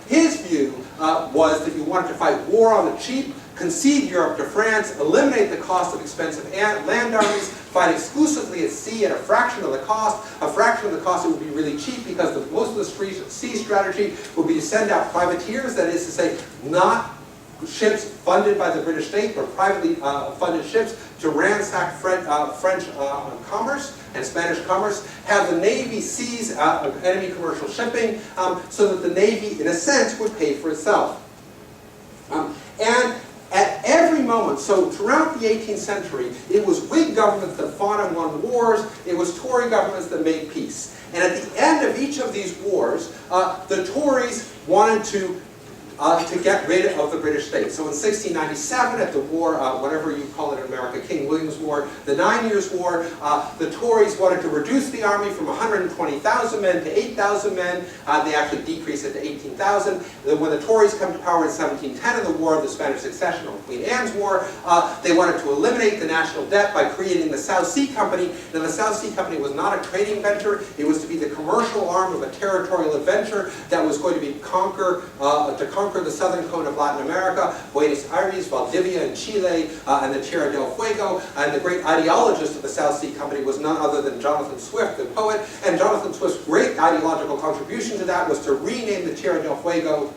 S2: His view was that you wanted to fight war on the cheap, concede Europe to France, eliminate the cost of expensive land armies, fight exclusively at sea at a fraction of the cost. A fraction of the cost, it would be really cheap because most of the sea strategy would be to send out privateers, that is to say, not ships funded by the British state, but privately funded ships to ransack French commerce and Spanish commerce, have the Navy seize enemy commercial shipping so that the Navy, in a sense, would pay for itself. And at every moment, so throughout the 18th century, it was Whig governments that fought and won wars, it was Tory governments that made peace. And at the end of each of these wars, the Tories wanted to to get rid of the British state. So in 1697, at the war, whatever you call it in America, King William's War, the 9 Years' War, the Tories wanted to reduce the army from 120,000 men to 8,000 men. They actually decreased it to 18,000. Then when the Tories come to power in 1710 in the War of the Spanish Succession, or Queen Anne's War, they wanted to eliminate the national debt by creating the South Sea Company. Now the South Sea Company was not a trading venture. It was to be the commercial arm of a territorial adventure that was going to be conquer the southern cone of Latin America, Buenos Aires, Valdivia, and Chile, and the Tierra del Fuego. And the great ideologist of the South Sea Company was none other than Jonathan Swift, the poet. And Jonathan Swift's great ideological contribution to that was to rename the Tierra del Fuego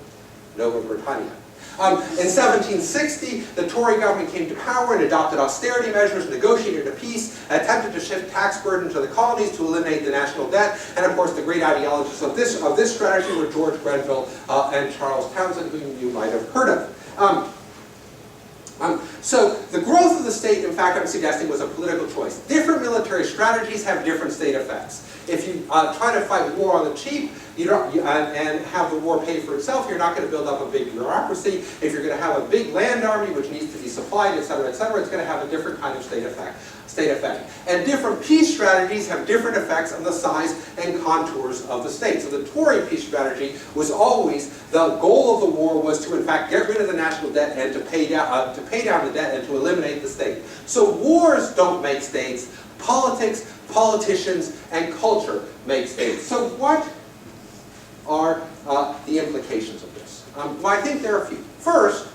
S2: Nova Britannia. In 1760, the Tory government came to power and adopted austerity measures, negotiated a peace, attempted to shift tax burden to the colonies to eliminate the national debt, and of course the great ideologists of this strategy were George Grenville and Charles Townshend, whom you might have heard of. So the growth of the state, in fact, I'm suggesting, was a political choice. Different military strategies have different state effects. If you try to fight war on the cheap, and have the war pay for itself, you're not going to build up a big bureaucracy. If you're going to have a big land army which needs to be supplied, etc., it's going to have a different kind of state effect. And different peace strategies have different effects on the size and contours of the state. So the Tory peace strategy was always, the goal of the war was to in fact get rid of the national debt and to pay down the debt and to eliminate the state. So wars don't make states. Politics, politicians, and culture make states. So what are the implications of this? Well, I think there are a few. First,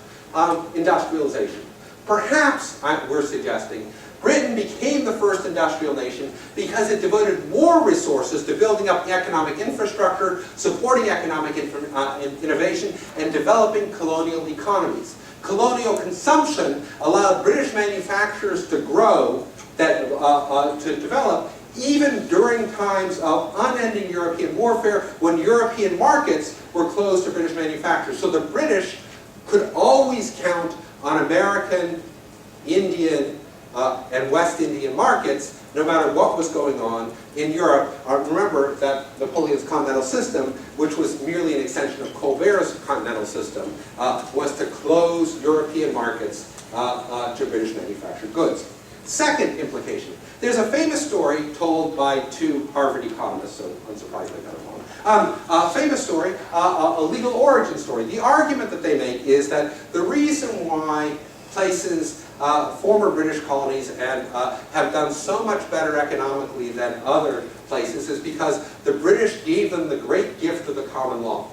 S2: industrialization. Perhaps, we're suggesting, Britain became the first industrial nation because it devoted more resources to building up the economic infrastructure, supporting economic innovation, and developing colonial economies. Colonial consumption allowed British manufacturers to grow, to develop, even during times of unending European warfare, when European markets were closed to British manufacturers. So the British could always count on American, Indian, and West Indian markets, no matter what was going on in Europe. Remember that Napoleon's continental system, which was merely an extension of Colbert's continental system, was to close European markets to British manufactured goods. Second implication. There's a famous story told by two Harvard economists, so unsurprisingly got it wrong. A famous story, a legal origin story. The argument that they make is that the reason why places, former British colonies, and have done so much better economically than other places is because the British gave them the great gift of the common law.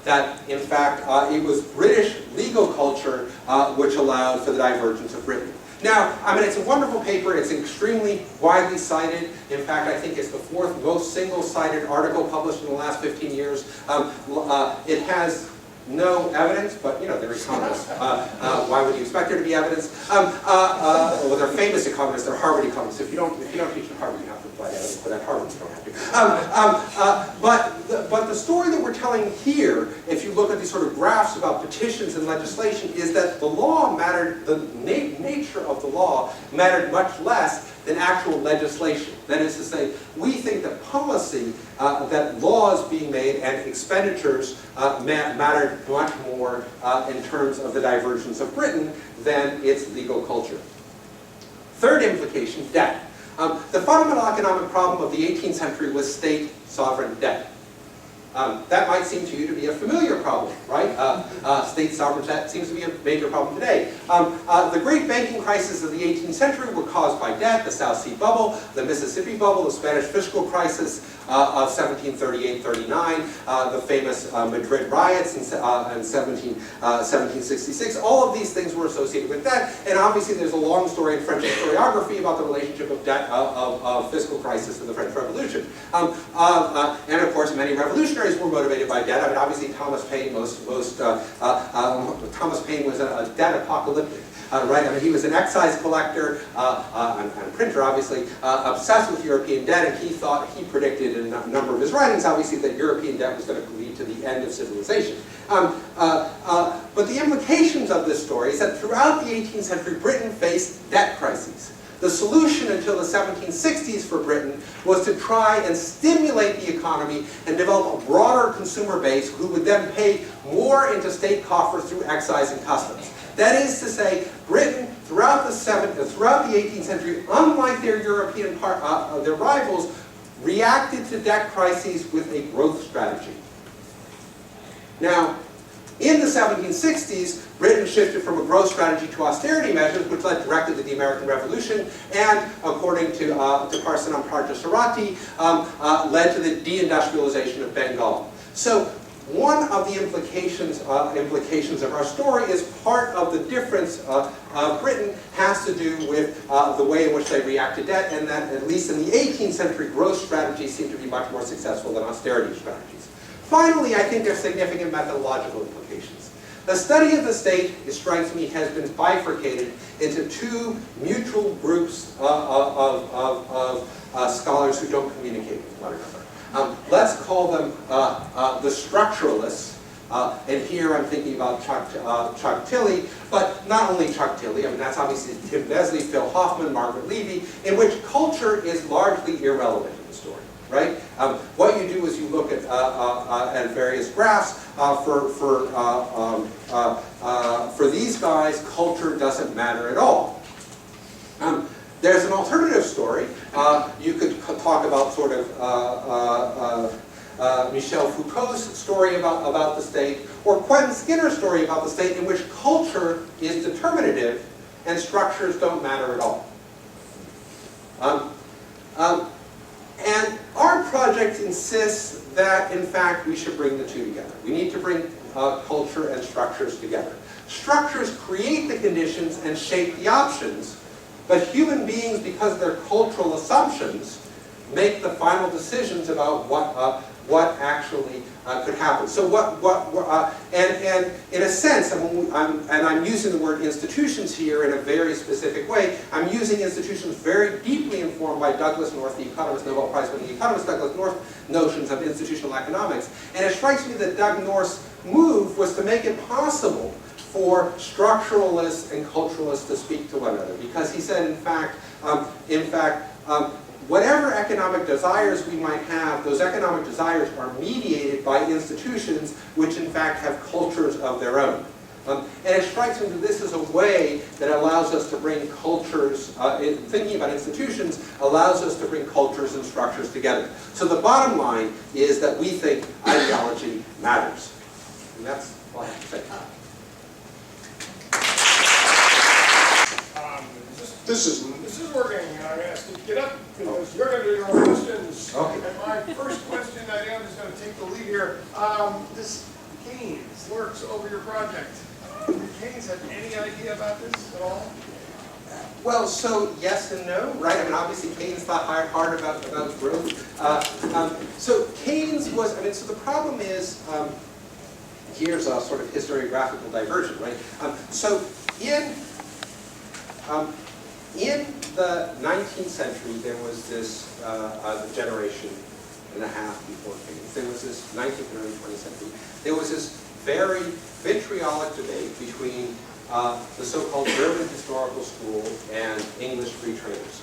S2: That, in fact, it was British legal culture which allowed for the divergence of Britain. Now, I mean, it's a wonderful paper. It's extremely widely cited. In fact, I think it's the fourth most single-cited article published in the last 15 years. It has no evidence, but, you know, they're economists. Why would you expect there to be evidence? Well, they're famous economists. They're Harvard economists. If you don't teach at Harvard, you have to apply evidence, but at Harvard you don't have to. But the story that we're telling here, if you look at these sort of graphs about petitions and legislation, is that the law mattered, the nature of the law mattered much less than actual legislation. That is to say, we think that policy, that laws being made and expenditures mattered much more in terms of the divergence of Britain than its legal culture. Third implication, debt. The fundamental economic problem of the 18th century was state sovereign debt. That might seem to you to be a familiar problem, right? State sovereign debt seems to be a major problem today. The great banking crises of the 18th century were caused by debt, the South Sea bubble, the Mississippi bubble, the Spanish fiscal crisis of 1738-39, the famous Madrid riots in 1766. All of these things were associated with debt, and obviously there's a long story in French historiography about the relationship of debt, of fiscal crisis to the French Revolution. And of course, many revolutionaries were motivated by debt. I mean, obviously Thomas Paine, Thomas Paine was a debt apocalyptic. Right? I mean, he was an excise collector and printer, obviously, obsessed with European debt, and he predicted in a number of his writings, obviously, that European debt was going to lead to the end of civilization. But the implications of this story is that throughout the 18th century, Britain faced debt crises. The solution until the 1760s for Britain was to try and stimulate the economy and develop a broader consumer base who would then pay more into state coffers through excise and customs. That is to say, Britain, throughout the 18th century, unlike their European their rivals, reacted to debt crises with a growth strategy. Now, in the 1760s, Britain shifted from a growth strategy to austerity measures, which led directly to the American Revolution, and, according to Parson Parthasarathi, led to the deindustrialization of Bengal. So, one of the implications of our story is part of the difference of Britain has to do with the way in which they react to debt, and that, at least in the 18th century, growth strategies seem to be much more successful than austerity strategies. Finally, I think there's significant methodological implications. The study of the state, it strikes me, has been bifurcated into two mutual groups of scholars who don't communicate with one another. Let's call them the structuralists, and here I'm thinking about Chuck Tilley, but not only Chuck Tilley, I mean that's obviously Tim Besley, Phil Hoffman, Margaret Levy, in which culture is largely irrelevant in the story. Right? What you do is you look at various graphs. For these guys, culture doesn't matter at all. There's an alternative story. You could talk about sort of Michel Foucault's story about the state, or Quentin Skinner's story about the state, in which culture is determinative and structures don't matter at all. And our project insists that, in fact, we should bring the two together. We need to bring culture and structures together. Structures create the conditions and shape the options, but human beings, because of their cultural assumptions, make the final decisions about what actually could happen. So and in a sense, I'm using the word institutions here in a very specific way. I'm using institutions very deeply informed by Douglas North, the economist, Nobel Prize-winning economist Douglas North, notions of institutional economics. And it strikes me that Doug North's move was to make it possible for structuralists and culturalists to speak to one another, because he said, in fact, whatever economic desires we might have, those economic desires are mediated by institutions which in fact have cultures of their own. And it strikes me that this is a way that allows us to bring cultures, thinking about institutions, allows us to bring cultures and structures together. So the bottom line is that we think ideology matters. And that's all I have to say.
S1: This is
S3: working. I'm going to ask you to get up because you're going to do your own questions.
S2: Okay.
S3: And my first question, I am just going to take the lead here. This Keynes lurks over your project. Did Keynes have any idea about this at all?
S2: Well, so yes and no, right? I mean, obviously Keynes thought hard about growth. So Keynes was, I mean, so the problem is, here's a sort of historiographical diversion, right? So in the 19th century, there was this generation and a half before Keynes. There was this 19th and early 20th century. There was this very vitriolic debate between the so-called German historical school and English free traders.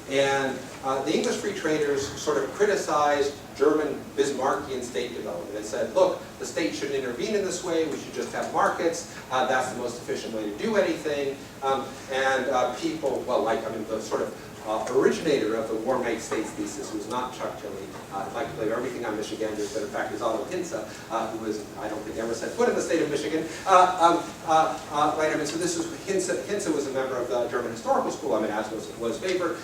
S2: The English free traders sort of criticized German Bismarckian state development and said, look, the state shouldn't intervene in this way, we should just have markets, that's the most efficient way to do anything. People, well, like, I mean, the sort of originator of the War Makes States thesis, who's not Chuck Tilley, I'd like to blame everything on Michiganders, but in fact is Otto Hintze, who was, I don't think, ever set foot in the state of Michigan. Right, I mean, so this was, Hintze was a member of the German Historical School, I mean, as was Weber.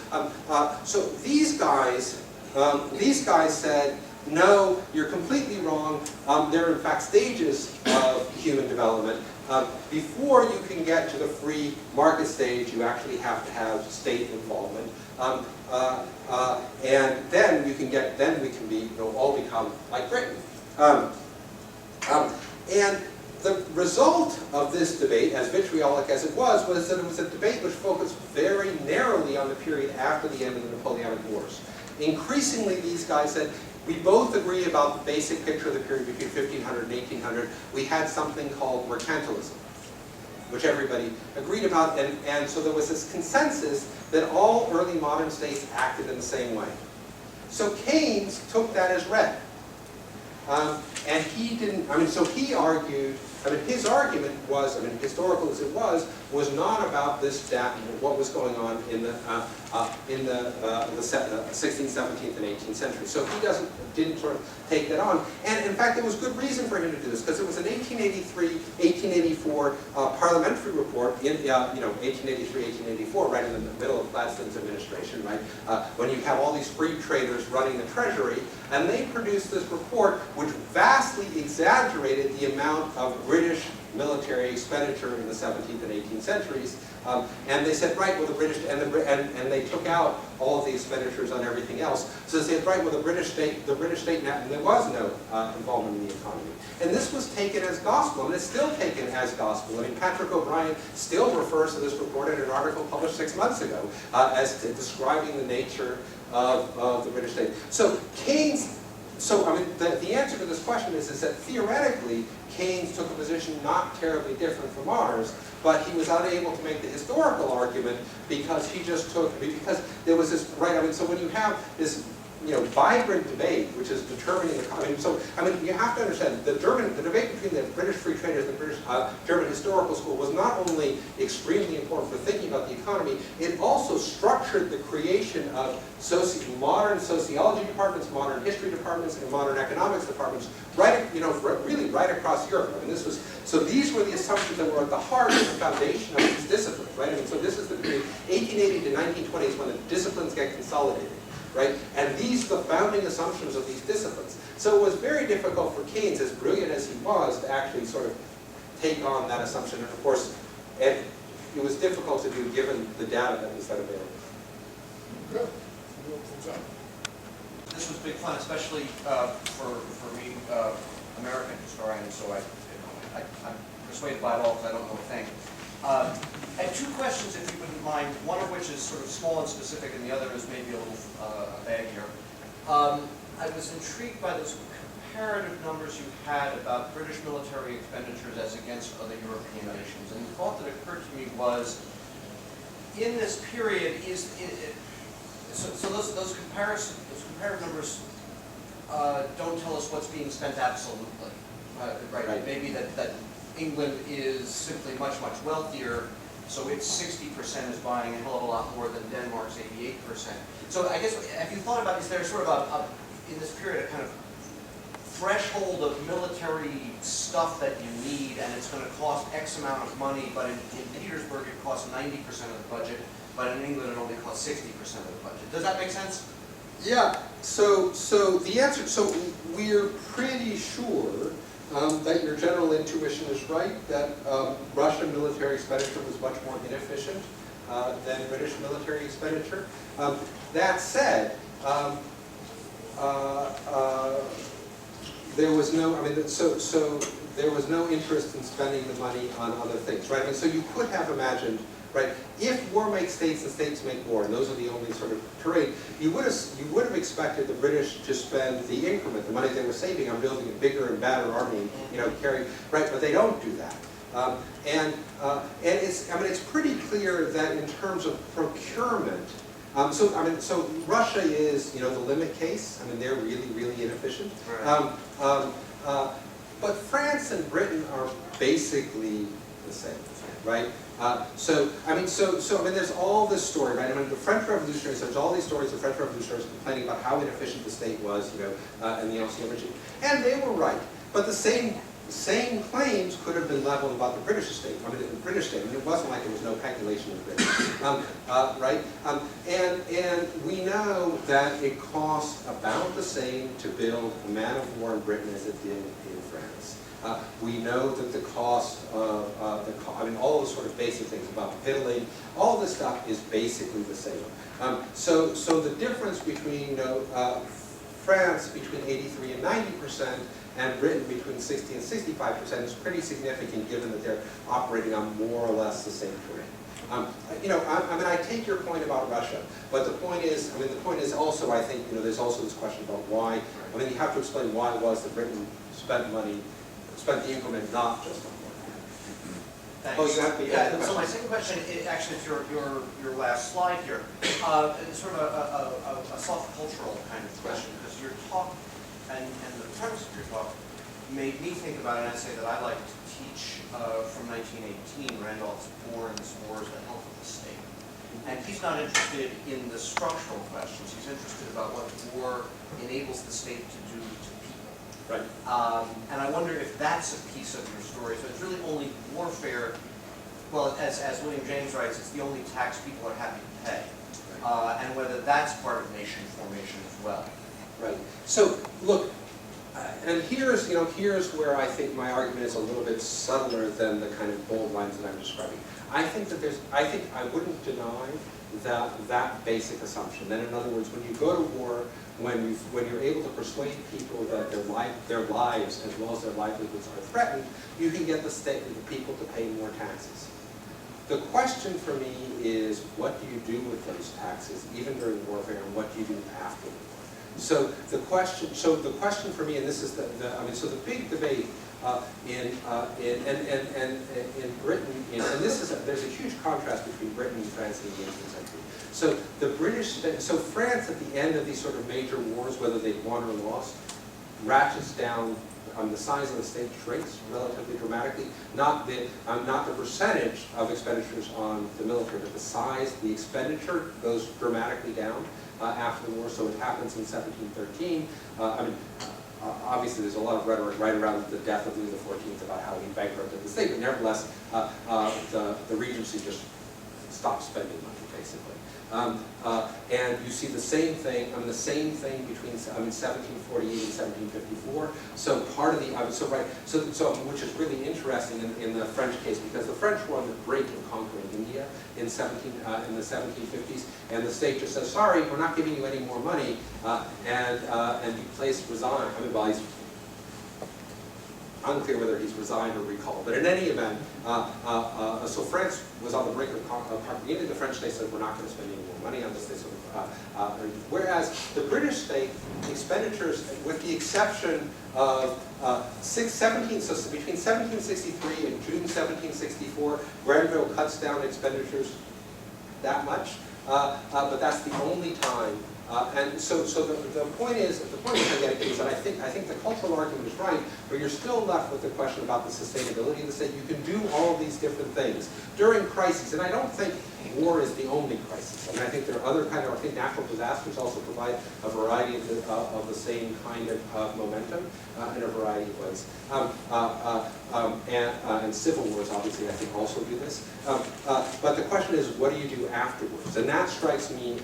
S2: So these guys said, no, you're completely wrong. There are in fact stages of human development. Before you can get to the free market stage, you actually have to have state involvement. And then we can be, all become like Britain. And the result of this debate, as vitriolic as it was that it was a debate which focused very narrowly on the period after the end of the Napoleonic Wars. Increasingly, these guys said, we both agree about the basic picture of the period between 1500 and 1800. We had something called mercantilism. which everybody agreed about, and so there was this consensus that all early modern states acted in the same way. So Keynes took that as read. And he didn't, so he argued, his argument was, historical as it was not about this data, what was going on in the 16th, 17th, and 18th century. So he didn't sort of take that on. And in fact, there was good reason for him to do this, because it was an 1883, 1884 parliamentary report in, 1883, 1884, right in the middle of Gladstone's administration, right? When you have all these free traders running the treasury, and they produced this report which vastly exaggerated the amount of British military expenditure in the 17th and 18th centuries, and they said, right, well, the British, and they took out all of the expenditures on everything else. So they said, right, well, the British state, and there was no involvement in the economy. And this was taken as gospel, and it's still taken as gospel. Patrick O'Brien still refers to this report in an article published 6 months ago as describing the nature of the British state. So Keynes, the answer to this question is that theoretically, Keynes took a position not terribly different from ours, but he was unable to make the historical argument because because there was this, right, so when you have this, vibrant debate, which is determining the, you have to understand, the debate between the British free traders and the British German historical school was not only extremely important for thinking about the economy, it also structured the creation of modern sociology departments, modern history departments, and modern economics departments, right, really right across Europe. So these were the assumptions that were at the heart of the foundation of these disciplines, right? So this is the period, 1880 to 1920 is when the disciplines get consolidated. Right? And these are the founding assumptions of these disciplines. So it was very difficult for Keynes, as brilliant as he was, to actually sort of take on that assumption. And of course, it was difficult to do given the data that was then available.
S3: Good.
S4: This was big fun, especially for me, American historian, so I'm persuaded by it all because I don't know a thing. I have two questions, if you wouldn't mind, one of which is sort of small and specific, and the other is maybe a little baggier. I was intrigued by those comparative numbers you had about British military expenditures as against other European nations. And the thought that occurred to me was, in this period, so those comparative numbers don't tell us what's being spent absolutely. Right? Maybe that England is simply much, much wealthier, so its 60% is buying a hell of a lot more than Denmark's 88%. So I guess, have you thought about, is there sort of in this period, a kind of threshold of military stuff that you need, and it's going to cost X amount of money, but in Petersburg it costs 90% of the budget, but in England it only costs 60% of the budget. Does that make sense?
S2: Yeah, so the answer, so we're pretty sure that your general intuition is right, that Russian military expenditure was much more inefficient than British military expenditure. That said, there was no, so there was no interest in spending the money on other things, right? So you could have imagined, right, if war makes states and states make war, and those are the only sort of terrain, you would have expected the British to spend the increment, the money they were saving on building a bigger and badder army, carry, right? But they don't do that. And it's pretty clear that in terms of procurement, so Russia is, the limit case. They're really, really inefficient.
S4: Right.
S2: But France and Britain are basically the same, right? So there's all this story, right? The French revolutionaries, there's all these stories of French revolutionaries complaining about how inefficient the state was, and the Ancien regime. And they were right. But the same claims could have been leveled about the British state. The British state. It wasn't like there was no calculation of Britain, right? And we know that it cost about the same to build a man of war in Britain as it did in France. We know that the cost of all the sort of basic things about fiddling, all this stuff is basically the same. So the difference between France between 83 and 90%, and Britain between 60 and 65% is pretty significant, given that they're operating on more or less the same terrain. I take your point about Russia, but the point is also, I think, there's also this question about why. You have to explain why it was that Britain spent the increment not just on war.
S4: Thanks.
S2: Oh, you have the
S4: Yeah,
S2: question.
S4: so my second question, actually, it's your last slide here. It's sort of a soft cultural kind of question, because your talk and the premise of your talk made me think about it, and I say that I like to teach from 1918, Randolph Bourne's Wars, the Health of the State. And he's not interested in the structural questions. He's interested about what war enables the state to do to people.
S2: Right.
S4: And I wonder if that's a piece of your story. So it's really only warfare. Well, as William James writes, it's the only tax people are happy to pay. And whether that's part of nation formation as well.
S2: Right. So look, and here's where I think my argument is a little bit subtler than the kind of bold lines that I'm describing. I think I wouldn't deny that basic assumption. That in other words, when you go to war, when you're able to persuade people that their lives as well as their livelihoods are threatened, you can get the people to pay more taxes. The question for me is, what do you do with those taxes, even during warfare, and what do you do after the war? So the question for me, and this is so the big debate in Britain, and there's a huge contrast between Britain and France in the 18th century. So so France at the end of these sort of major wars, whether they won or lost, ratchets down. The size of the state shrinks relatively dramatically. Not the percentage of expenditures on the military, but the size, the expenditure goes dramatically down after the war. So it happens in 1713. Obviously there's a lot of rhetoric right around the death of Louis XIV about how he bankrupted the state, but nevertheless, the Regency just stopped spending money, basically. And you see the same thing between 1748 and 1754. So part of the which is really interesting in the French case, because the French were on the brink of conquering India in the 1750s, and the state just says, sorry, we're not giving you any more money, and Duplessis resigned. He's unclear whether he's resigned or recalled, but in any event, so France was on the brink of conquering India. The French state said, we're not going to spend any more money on this. They sort of, whereas the British state expenditures, with the exception of between 1763 and June 1764, Grenville cuts down expenditures that much, but that's the only time. And so the point is I'm getting to is that I think the cultural argument is right, but you're still left with the question about the sustainability of the state. You can do all of these different things during crises, and I don't think war is the only crisis. I think there are other kind of, I think natural disasters also provide a variety of the same kind of momentum in a variety of ways. And civil wars, obviously, I think also do this. But the question is, what do you do afterwards? And that strikes me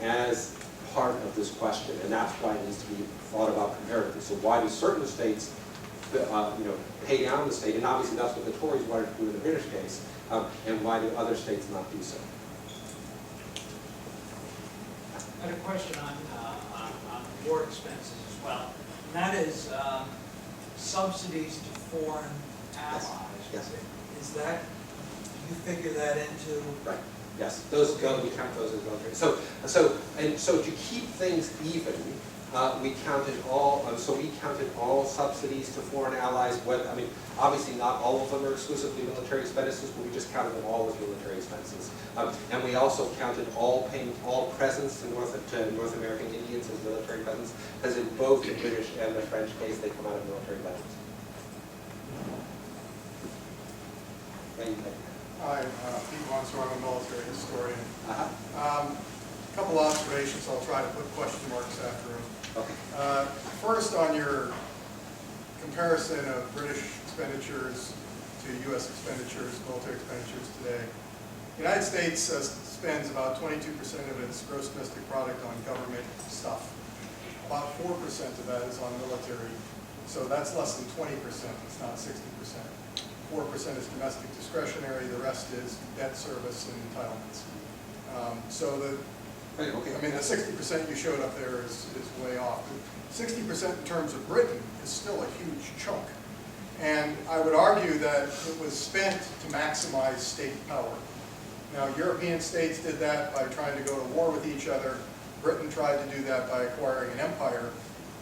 S2: as part of this question, and that's why it needs to be thought about comparatively. So why do certain states, pay down the state? And obviously that's what the Tories wanted to do in the British case. And why do other states not do so?
S5: I had a question on war expenses as well. And that is subsidies to foreign allies.
S2: Yes.
S5: Is that, do you figure that into?
S2: Right. Yes. Those go. We count those as military. So to keep things even, we counted all. So we counted all subsidies to foreign allies. Obviously not all of them are exclusively military expenses, but we just counted them all as military expenses. And we also counted all presents to North American Indians as military presents, because in both the British and the French case, they come out of military budgets.
S3: Hi, Pete Monson, I'm a military historian.
S2: Uh-huh.
S3: A couple observations, I'll try to put question marks after them.
S2: Okay.
S3: First, on your comparison of British expenditures to U.S. expenditures, military expenditures today, the United States spends about 22% of its gross domestic product on government stuff. About 4% of that is on military, so that's less than 20%, it's not 60%. 4% is domestic discretionary, the rest is debt service and entitlements. The 60% you showed up there is way off. 60% in terms of Britain is still a huge chunk. And I would argue that it was spent to maximize state power. Now, European states did that by trying to go to war with each other. Britain tried to do that by acquiring an empire.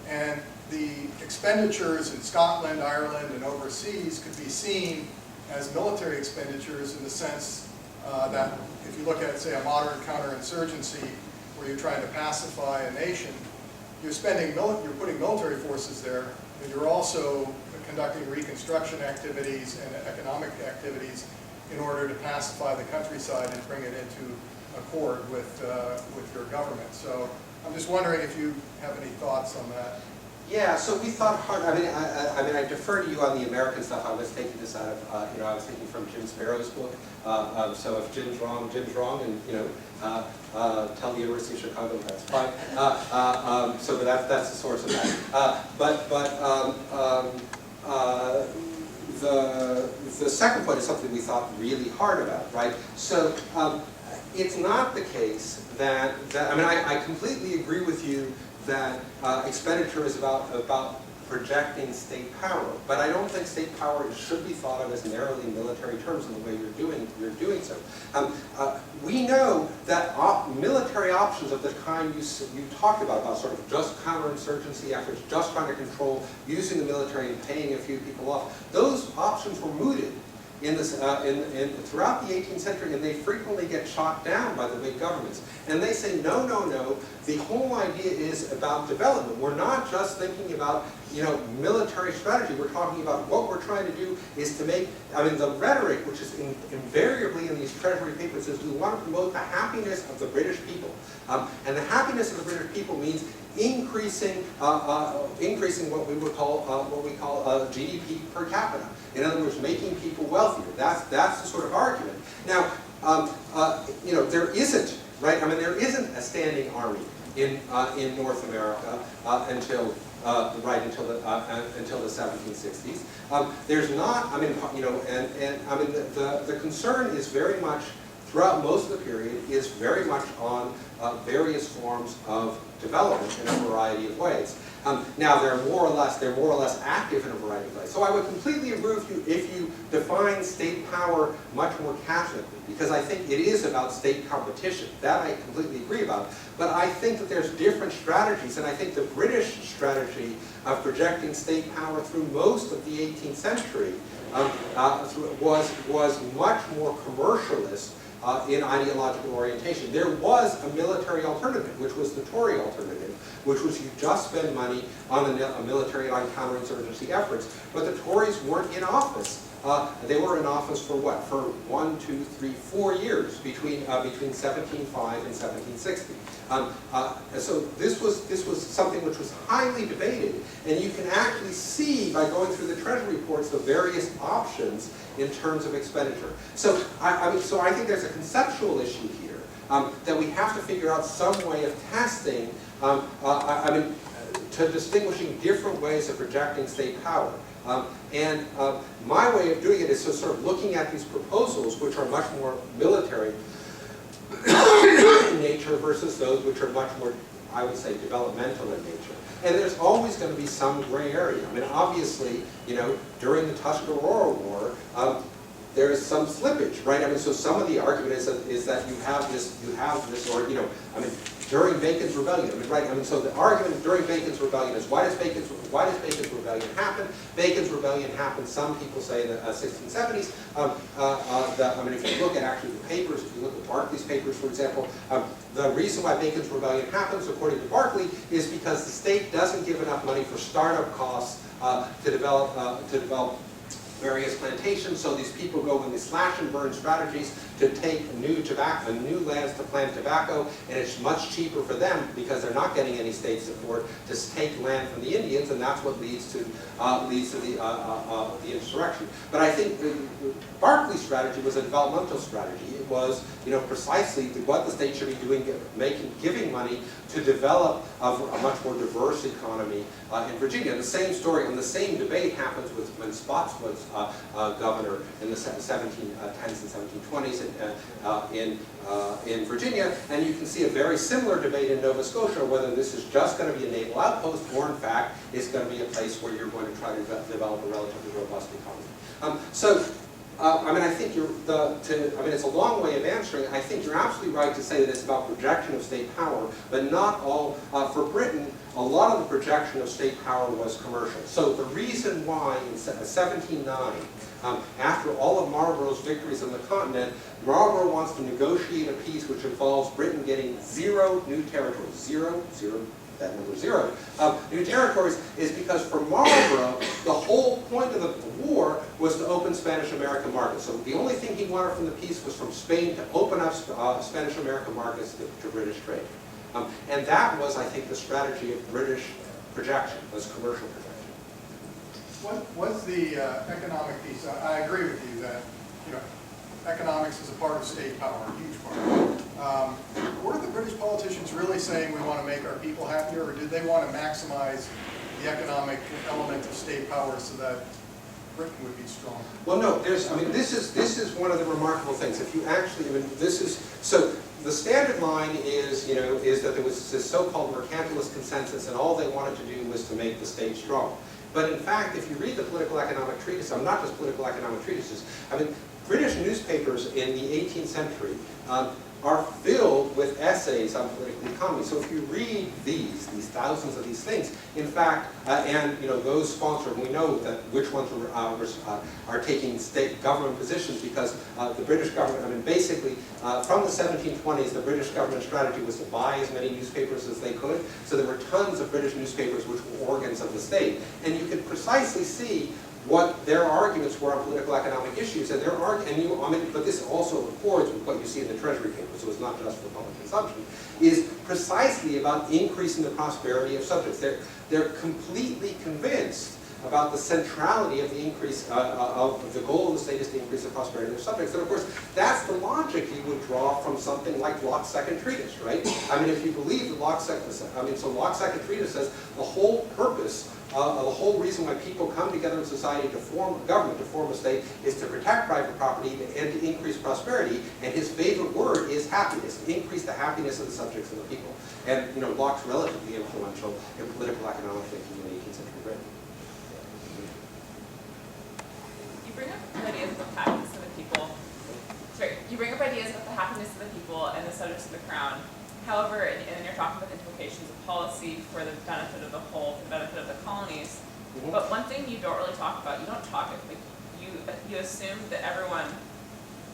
S3: And the expenditures in Scotland, Ireland, and overseas could be seen as military expenditures in the sense that if you look at, say, a modern counterinsurgency where you're trying to pacify a nation, you're putting military forces there, but you're also conducting reconstruction activities and economic activities in order to pacify the countryside and bring it into accord with your government. So I'm just wondering if you have any thoughts on that.
S2: Yeah, so we thought hard. I mean, I defer to you on the American stuff. I was taking this out of, I was taking from Jim Sparrow's book. So if Jim's wrong, and tell the University of Chicago that's fine. So that's the source of that. The second point is something we thought really hard about, right? So it's not the case that I completely agree with you that expenditure is about projecting state power, but I don't think state power should be thought of as narrowly military terms in the way you're doing so. We know that military options of the kind you talked about sort of just counterinsurgency efforts, just trying to control, using the military and paying a few people off, those options were mooted throughout the 18th century, and they frequently get shot down by the big governments. And they say, no, no, no, the whole idea is about development. We're not just thinking about, military strategy. We're talking about what we're trying to do is to make, the rhetoric, which is invariably in these Treasury papers, is we want to promote the happiness of the British people. And the happiness of the British people means increasing what we call GDP per capita. In other words, making people wealthier. That's the sort of argument. Now, there isn't, right? There isn't a standing army in North America until the 1760s. There's not. The concern is very much throughout most of the period is very much on various forms of development in a variety of ways. Now they're more or less active in a variety of ways. So I would completely agree with you if you define state power much more casually, because I think it is about state competition. That I completely agree about. But I think that there's different strategies, and I think the British strategy of projecting state power through most of the 18th century was much more commercialist in ideological orientation. There was a military alternative, which was the Tory alternative, which was you just spend money on a military and on counterinsurgency efforts. But the Tories weren't in office. They were in office for what? For 1, 2, 3, 4 years between 1705 and 1760. So this was something which was highly debated, and you can actually see by going through the Treasury reports the various options in terms of expenditure. So I think there's a conceptual issue here that we have to figure out some way of testing. To distinguishing different ways of projecting state power. My way of doing it is to sort of looking at these proposals, which are much more military in nature versus those which are much more, I would say, developmental in nature. And there's always going to be some gray area. obviously, during the Tuscarora War, there is some slippage, right? So some of the argument is that you have this, or during Bacon's Rebellion, right? So the argument during Bacon's Rebellion is why does Bacon's Rebellion happen? Bacon's Rebellion happened, some people say, in the 1670s. If you look at actually the papers, if you look at Berkeley's papers, for example, the reason why Bacon's Rebellion happens, according to Berkeley, is because the state doesn't give enough money for startup costs to develop various plantations, so these people go in these slash and burn strategies to take new lands to plant tobacco, and it's much cheaper for them because they're not getting any state support to take land from the Indians, and that's what leads to the insurrection. But I think Berkeley's strategy was a developmental strategy. It was, precisely what the state should be doing, giving money to develop a much more diverse economy in Virginia. The same story and the same debate happens when Spots was governor in the 1710s and 1720s in Virginia, and you can see a very similar debate in Nova Scotia, whether this is just going to be a naval outpost or in fact it's going to be a place where you're going to try to develop a relatively robust economy. So I mean, I think it's a long way of answering. I think you're absolutely right to say that it's about projection of state power, but not all. For Britain, a lot of the projection of state power was commercial. So the reason why in 1709, after all of Marlborough's victories on the continent, Marlborough wants to negotiate a peace which involves Britain getting 0 new territories. 0, that number 0, new territories, is because for Marlborough, the whole point of the war was to open Spanish-American markets. So the only thing he wanted from the peace was from Spain to open up Spanish-American markets to British trade. And that was, I think, the strategy of British projection, was commercial projection.
S3: What was the economic piece? I agree with you that, economics is a part of state power, a huge part. Were the British politicians really saying we want to make our people happier, or did they want to maximize the economic element of state power so that Britain would be strong?
S2: Well, no, this is one of the remarkable things. If you actually, so the standard line is that there was this so-called mercantilist consensus, and all they wanted to do was to make the state strong. But in fact, if you read the political economic treatises, not just political economic treatises, British newspapers in the 18th century are filled with essays on political economy. So if you read these thousands of these things, in fact, and those sponsored, we know that which ones are taking state government positions, because the British government, basically from the 1720s, the British government strategy was to buy as many newspapers as they could. So there were tons of British newspapers which were organs of the state, and you could precisely see what their arguments were on political economic issues, and but this also accords with what you see in the Treasury papers, so it's not just for public consumption, is precisely about increasing the prosperity of subjects. They're completely convinced about the centrality of the increase of the goal of the state is to increase the prosperity of their subjects. And of course, that's the logic you would draw from something like Locke's second treatise, right? If you believe that Locke's second treatise says the whole purpose, the whole reason why people come together in society to form a government, to form a state, is to protect private property and to increase prosperity. And his favorite word is happiness, to increase the happiness of the subjects and the people. And Locke's relatively influential in political economic thinking in 18th century Britain.
S6: You bring up ideas of the happiness of the people. Sorry, you bring up ideas about the happiness of the people and the subjects of the crown. However, and you're talking about the implications of policy for the benefit of the whole, for the benefit of the colonies. Mm-hmm. But one thing you don't really talk about, you assume that everyone,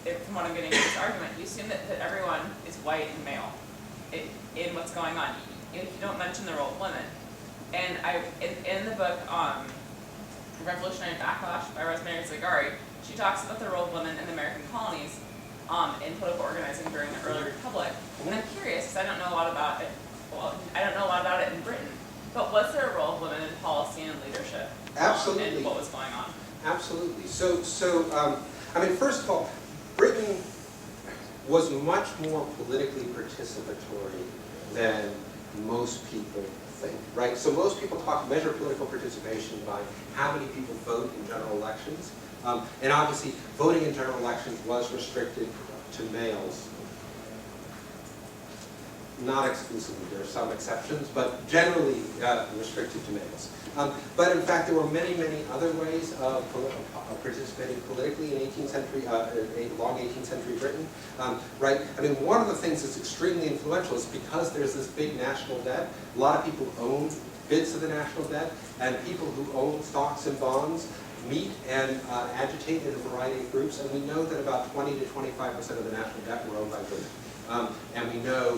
S6: from what I'm getting from this argument, you assume that everyone is white and male in what's going on. You don't mention the role of women. And in the book Revolutionary Backlash by Rosemary Zagari, she talks about the role of women in the American colonies in political organizing during the early republic. And I'm curious, because I don't know a lot about it. Well, I don't know a lot about it in Britain. But was there a role of women in policy and leadership?
S2: Absolutely.
S6: And what was going on?
S2: Absolutely. So first of all, Britain was much more politically participatory than most people think, right? So most people measure political participation by how many people vote in general elections. And obviously, voting in general elections was restricted to males. Not exclusively, there are some exceptions, but generally restricted to males. But in fact, there were many, many other ways of participating politically in 18th century, long 18th century Britain, right? One of the things that's extremely influential is because there's this big national debt, a lot of people own bits of the national debt, and people who own stocks and bonds meet and agitate in a variety of groups, and we know that about 20 to 25% of the national debt were owned by women. And we know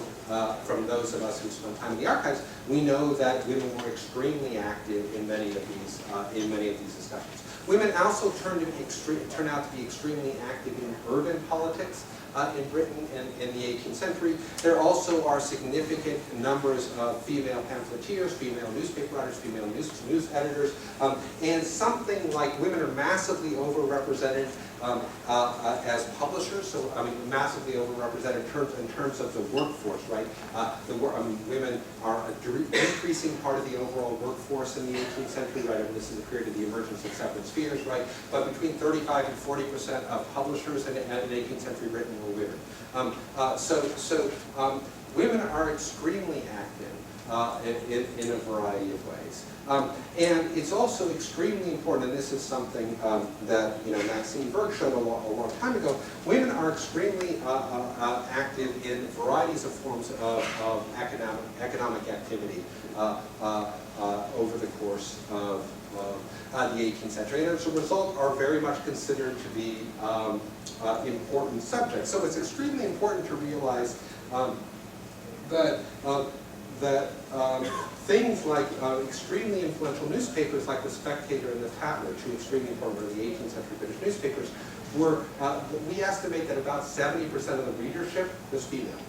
S2: from those of us who spent time in the archives, we know that women were extremely active in many of these discussions. Women also turned out to be extremely active in urban politics in Britain in the 18th century. There also are significant numbers of female pamphleteers, female newspaper writers, female news editors, and something like women are massively overrepresented as publishers, so massively overrepresented in terms of the workforce, right? Women are a decreasing part of the overall workforce in the 18th century, right? This is the period of the emergence of separate spheres, right? But between 35 and 40% of publishers in 18th century Britain were women. Women are extremely active. in a variety of ways. And it's also extremely important, and this is something that Maxine Berg showed a long time ago. Women are extremely active in varieties of forms of economic activity over the course of the 18th century, and as a result are very much considered to be important subjects. So it's extremely important to realize that things like extremely influential newspapers like The Spectator and The Tatler, two extremely important early 18th century British newspapers, were, we estimate that about 70% of the readership was female.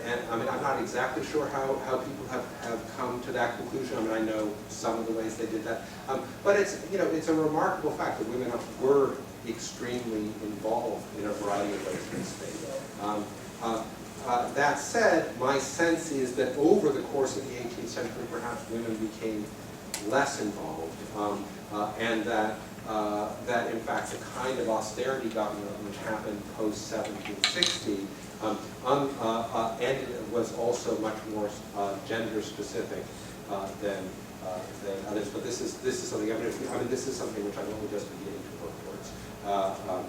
S2: And I mean, I'm not exactly sure how people have come to that conclusion. I mean, I know some of the ways they did that. But it's, it's a remarkable fact that women were extremely involved in a variety of ways in this space. That said, my sense is that over the course of the 18th century, perhaps women became less involved, and that in fact the kind of austerity government which happened post-1760 and was also much more gender specific than others. But this is something. I mean, this is something which I'm only just beginning to work towards.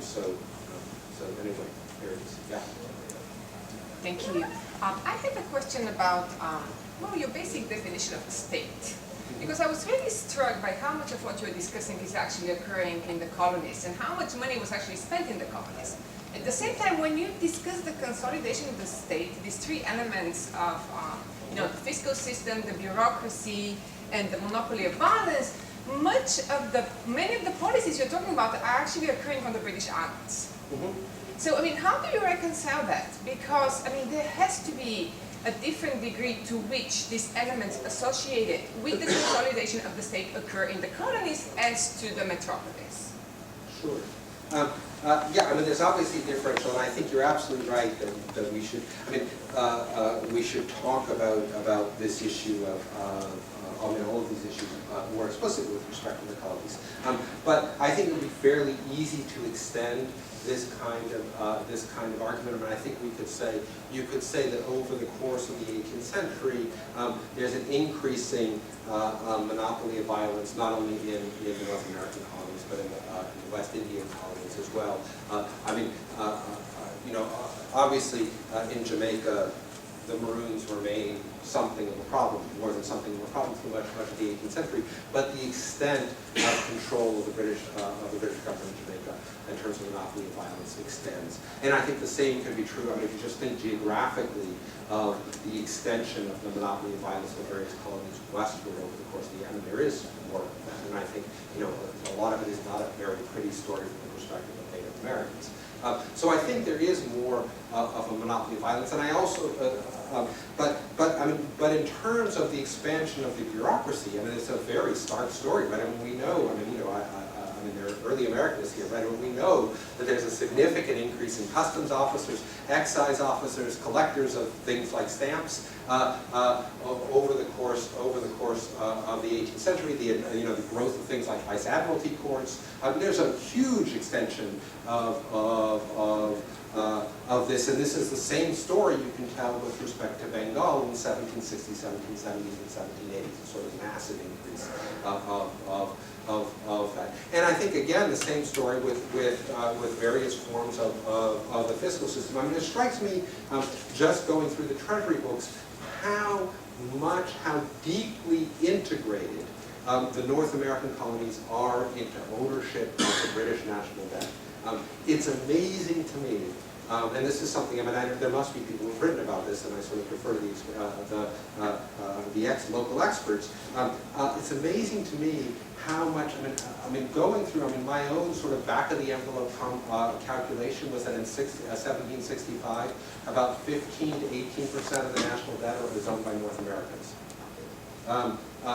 S2: So anyway, here it is. Yeah.
S7: Thank you. I have a question about your basic definition of the state. Because I was really struck by how much of what you're discussing is actually occurring in the colonies and how much money was actually spent in the colonies. At the same time, when you discuss the consolidation of the state, these three elements of the fiscal system, the bureaucracy, and the monopoly of violence, many of the policies you're talking about are actually occurring on the British Islands.
S2: Mm-hmm.
S7: So, I mean, how do you reconcile that? Because, I mean, there has to be a different degree to which these elements associated with the consolidation of the state occur in the colonies as to the metropolis.
S2: Sure. Yeah, I mean, there's obviously differential, and I think you're absolutely right that we should. I mean, we should talk about this issue of. All of these issues more explicitly with respect to the colonies. But I think it would be fairly easy to extend this kind of argument. I mean, I think you could say that over the course of the 18th century, there's an increasing monopoly of violence, not only in the North American colonies, but in the West Indian colonies as well. I mean, obviously in Jamaica, the Maroons remain something of a problem, more than something of a problem through much of the 18th century, but the extent of control of the British government in Jamaica in terms of monopoly of violence extends. And I think the same could be true, I mean, if you just think geographically of the extension of the monopoly of violence in the various colonies westward over the course of the year. I mean, there is more of that, and I think, a lot of it is not a very pretty story from the perspective of Native Americans. So I think there is more of a monopoly of violence, and I also, but in terms of the expansion of the bureaucracy, I mean, it's a very stark story, right? I mean, we know, there are early Americanists here, right? And we know that there's a significant increase in customs officers, excise officers, collectors of things like stamps over the course of the 18th century. The growth of things like vice admiralty courts. There's a huge extension of this, and this is the same story you can tell with respect to Bengal in the 1760s, 1770s, and 1780s. A sort of massive increase of that. And I think, again, the same story with various forms of the fiscal system. I mean, it strikes me, just going through the Treasury books, how deeply integrated the North American colonies are into ownership of the British national debt. It's amazing to me, and this is something, I mean, there must be people who've written about this, and I sort of refer to the local experts. It's amazing to me how much, I mean, going through, my own sort of back of the envelope calculation was that in 1765, about 15 to 18% of the national debt was owned by North Americans.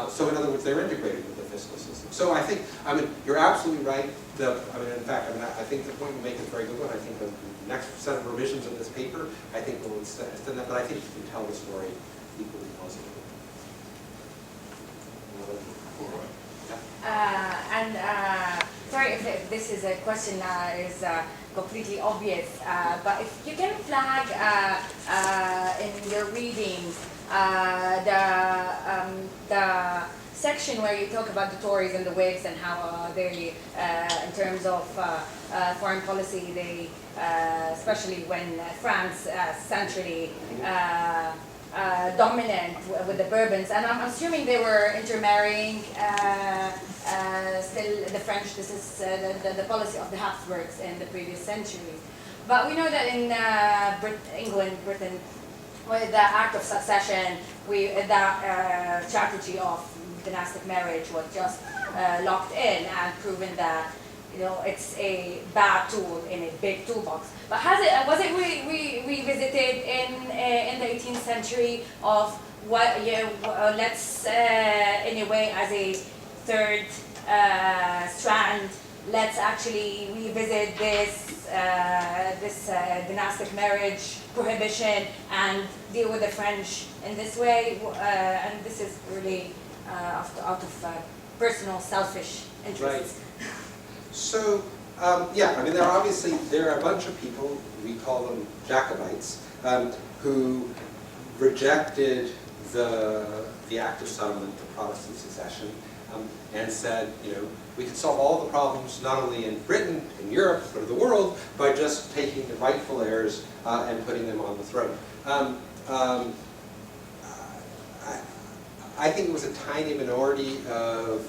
S2: So in other words, they're integrated with the fiscal system. So I think, you're absolutely right. In fact, I think the point you make is a very good one. I think the next set of revisions of this paper, I think will extend that, but I think you can tell the story equally positively.
S8: Sorry if this is a question that is completely obvious, but if you can flag in your readings the section where you talk about the Tories and the Whigs and how they, in terms of foreign policy, they, especially when France centrally dominant with the Bourbons, and I'm assuming they were intermarrying still the French. This is the policy of the Habsburgs in the previous century. But we know that in Britain, with the Act of Succession, the strategy of dynastic marriage was just locked in and proven that it's a bad tool in a big toolbox. But was it revisited in the 18th century of what let's in a way as a third strand, let's actually revisit this dynastic marriage prohibition and deal with the French in this way, and this is really out of personal selfish interests.
S2: Right. So, yeah, I mean, there are a bunch of people, we call them Jacobites, who rejected the Act of Settlement, the Protestant succession, and said, we could solve all the problems not only in Britain, in Europe, but in the world by just taking the rightful heirs and putting them on the throne. I think it was a tiny minority of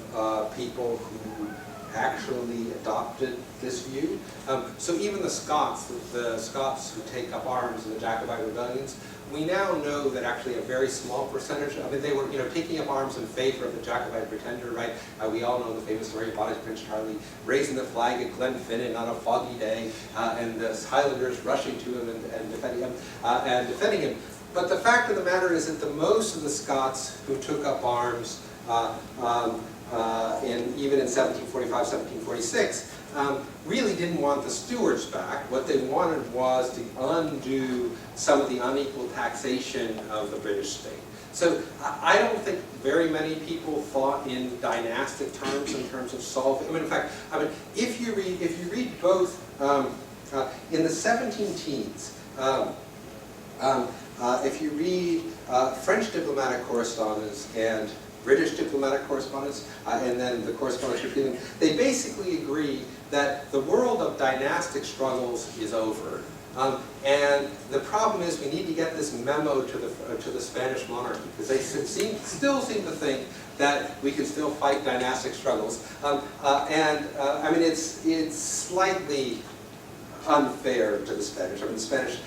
S2: people who actually adopted this view. So even the Scots who take up arms in the Jacobite rebellions, we now know that actually a very small percentage, I mean, they were taking up arms in favor of the Jacobite pretender, right? We all know the famous story about Prince Charlie raising the flag at Glenfinnan on a foggy day, and the Highlanders rushing to him and defending him. But the fact of the matter is that most of the Scots who took up arms even in 1745, 1746, really didn't want the Stuarts back. What they wanted was to undo some of the unequal taxation of the British state. So I don't think very many people thought in dynastic terms, in terms of solving. In fact, if you read both in the 17 teens, if you read French diplomatic correspondence and British diplomatic correspondence, and then the correspondence between them, they basically agree that the world of dynastic struggles is over. And the problem is we need to get this memo to the Spanish monarchy, because they still seem to think that we can still fight dynastic struggles. I mean, it's slightly unfair to the Spanish. I mean, the Spanish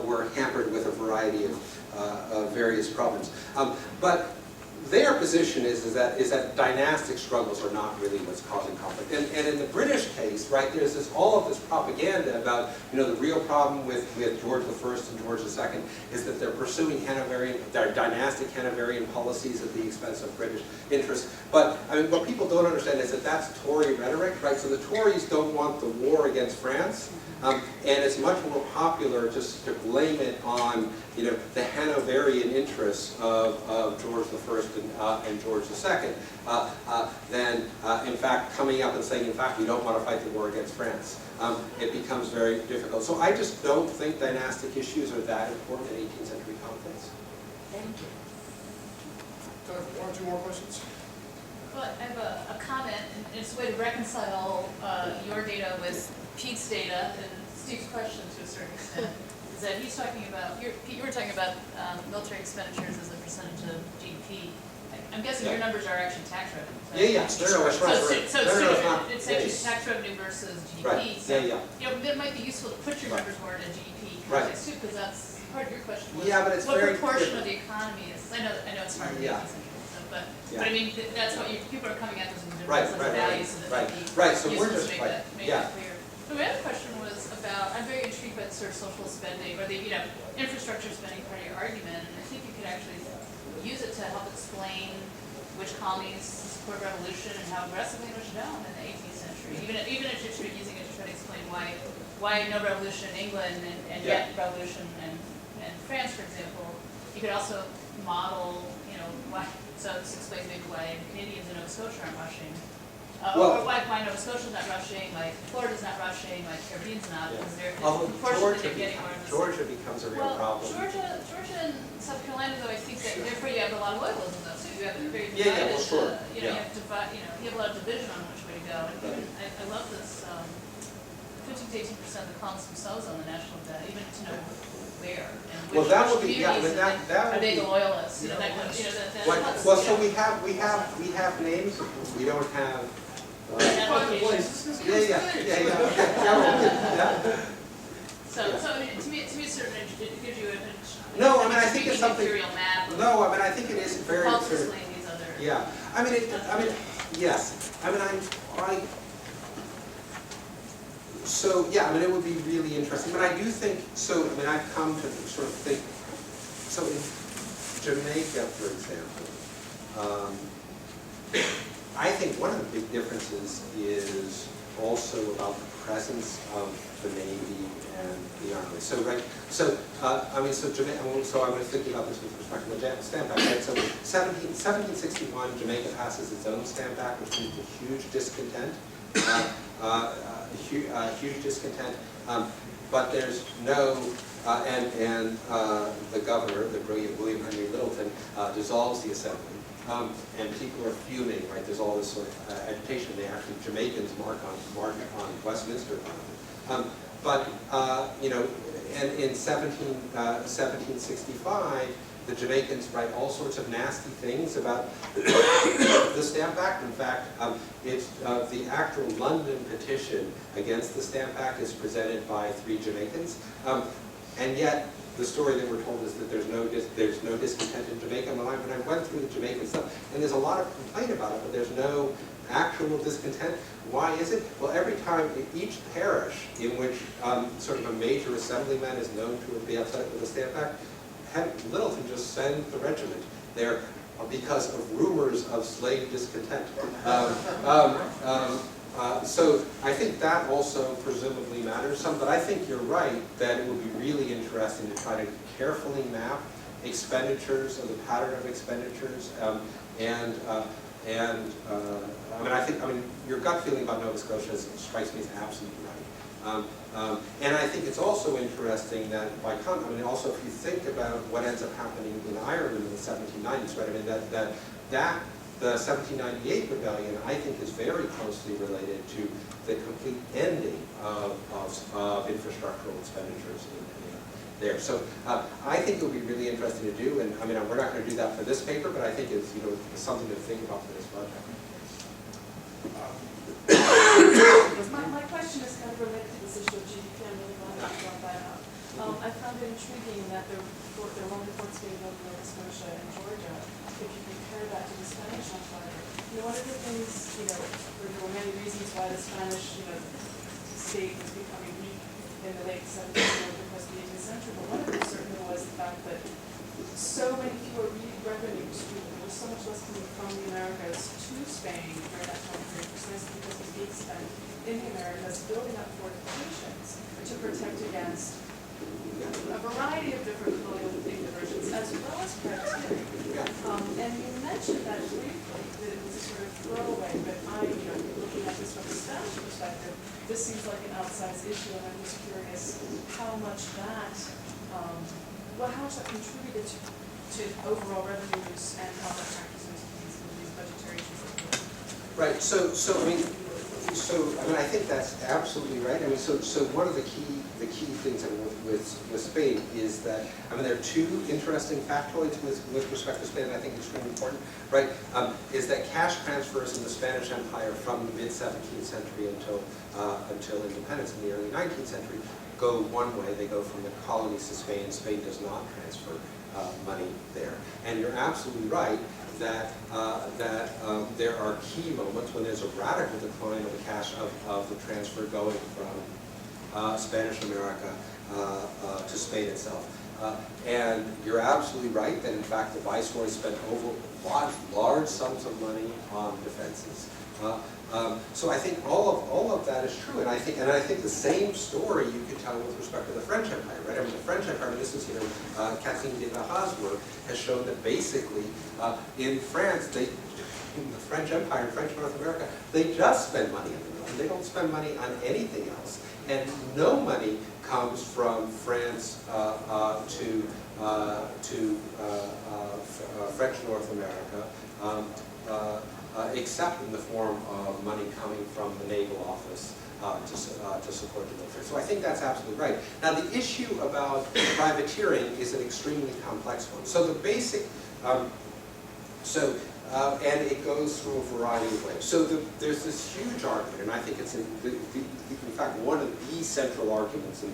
S2: were hampered with a variety of various problems. But their position is that dynastic struggles are not really what's causing conflict. And in the British case, right, there's all of this propaganda about, the real problem with George I and George II is that they're pursuing their dynastic Hanoverian policies at the expense of British interests. But I mean, what people don't understand is that that's Tory rhetoric, right? So the Tories don't want the war against France. And it's much more popular just to blame it on, the Hanoverian interests of George I and George II, than, in fact, coming up and saying, in fact, we don't want to fight the war against France. It becomes very difficult. So I just don't think dynastic issues are that important in 18th century conflicts.
S8: Thank you.
S1: Time for one or two more questions?
S9: Well, I have a comment, and it's a way to reconcile your data with Pete's data and Steve's question to a certain extent. Is that he's talking about, Pete, you were talking about military expenditures as a percentage of GDP. I'm guessing your numbers are actually tax revenue.
S2: Yeah.
S9: So it's actually tax revenue versus GDP.
S2: Right.
S9: So,
S2: yeah.
S9: It might be useful to put your numbers more in a GDP context too, because that's part of your question was
S2: Yeah, but it's
S9: what
S2: very
S9: proportion of the economy is. I know it's hard to make
S2: Yeah.
S9: these but I mean, that's what people are coming at this in different sets of
S2: Right.
S9: values, so that
S2: Right. So
S9: useful
S2: we're
S9: to
S2: just
S9: make that clear. So my other question was about, I'm very intrigued by the sort of social spending, or the infrastructure spending part of your argument, and I think you could actually use it to help explain which colonies support revolution and how aggressively and which don't in the 18th century. Even if you're using it to try to explain why no revolution in England and yet revolution in France, for example. You could also model, why. So this explains maybe why Canadians in Nova Scotia aren't rushing
S2: Well-
S9: Or why Nova Scotia's not rushing, like Florida's not rushing, like Caribbean's not,
S2: Yeah.
S9: because they're
S2: Although
S9: proportionally they're getting more of this.
S2: Georgia becomes a real problem.
S9: Georgia and South Carolina, though, I think that they're pretty, you have a lot of loyalism though, too. You have a very
S2: Yeah,
S9: divided,
S2: well, sure.
S9: you know, you have to divide, you have a lot of division on which way to go. And even, I love this, 15 to 18% of the columns themselves on the national debt, even to know where and
S2: Well,
S9: which
S2: that would be, yeah,
S9: communities
S2: but
S9: and
S2: that
S9: are
S2: would
S9: they
S2: be.
S9: the loyalists, you know, that kind of, you know, that
S2: Well,
S9: helps,
S2: well,
S9: you
S2: so
S9: know.
S2: we have names, we don't have.
S9: And locations.
S2: Yeah.
S9: So to me, it sort of it gives you a.
S2: No, I mean, I think it's something.
S9: Material map.
S2: No, I mean, I think it is very.
S9: Helps
S2: sort of-
S9: explain these other.
S2: Yeah, I mean, yes, I mean, so, yeah, I mean, it would be really interesting, but I do think, so, I mean, I've come to sort of think, so in Jamaica, for example, I think one of the big differences is also about the presence of the Navy and the Army. So, right, so, I mean, so Jamaica, so I was thinking about this with respect to the Stamp Act, right? So 1761, Jamaica passes its own Stamp Act, which leads to huge discontent, huge discontent, but there's no, and the governor, the brilliant William Henry Littleton, dissolves the assembly. And people are fuming, right? There's all this sort of agitation. They actually, Jamaicans march on Westminster Parliament. But, you know, and in 1765, the Jamaicans write all sorts of nasty things about the Stamp Act. In fact, it's the actual London petition against the Stamp Act is presented by 3 Jamaicans. And yet, the story that we're told is that there's no discontent in Jamaica. And when I went through the Jamaican stuff, and there's a lot of complaint about it, but there's no actual discontent. Why is it? Well, every time, each parish in which sort of a major assemblyman is known to be upset with the Stamp Act, had Littleton just send the regiment there because of rumors of slave discontent. So I think that also presumably matters some, but I think you're right that it would be really interesting to try to carefully map expenditures or the pattern of expenditures, and I mean, your gut feeling about Nova Scotia strikes me as absolutely right. And I think it's also interesting that also if you think about what ends up happening in Ireland in the 1790s, right? I mean, the 1798 rebellion, I think, is very closely related to the complete ending of infrastructural expenditures there. So I think it would be really interesting to do, and I mean, we're not going to do that for this paper, but I think it's, you know, it's something to think about for this project.
S10: My question is kind of related to this issue of GDP. I'm really glad that you brought that up. I found it intriguing that there were long reports being built in Nova Scotia and Georgia. If you compare that to the Spanish Empire, you know, one of the things, you know, there were many reasons why the Spanish, you know, state was becoming weak in the late 17th century because of the 18th century. But one of them certainly was the fact that so many fewer revenue streams, there was so much less coming from the Americas to Spain during that time period, precisely because it was being spent in the Americas building up fortifications to protect against a variety of different colonial divergence as well as predatory. And you mentioned that briefly, that it was a sort of throwaway, but you know, looking at this from a Spanish perspective, this seems like an outsized issue, and I'm just curious how much that contributed to overall revenues and how that factors into these budgetary issues.
S2: Right. So I think that's absolutely right. I mean, so one of the key things with Spain is that, I mean, there are 2 interesting factoids with respect to Spain that I think is extremely important, right? Is that cash transfers in the Spanish Empire from the mid-17th century until independence in the early 19th century go one way. They go from the colonies to Spain. Spain does not transfer money there. And you're absolutely right that there are key moments when there's a radical decline of the cash of the transfer going from Spanish America to Spain itself. And you're absolutely right that in fact the Viceroy spent large sums of money on defenses. So I think all of that is true, and I think the same story you could tell with respect to the French Empire, right? I mean, the French Empire, and this is, you know, Kathleen de Barras' work has shown that basically in France in the French Empire and French North America, they just spend money on the military. They don't spend money on anything else. And no money comes from France to French North America, except in the form of money coming from the naval office to support the military. So I think that's absolutely right. Now the issue about privateering is an extremely complex one. So the basic, and it goes through a variety of ways. So there's this huge argument, and I think it's in fact one of the central arguments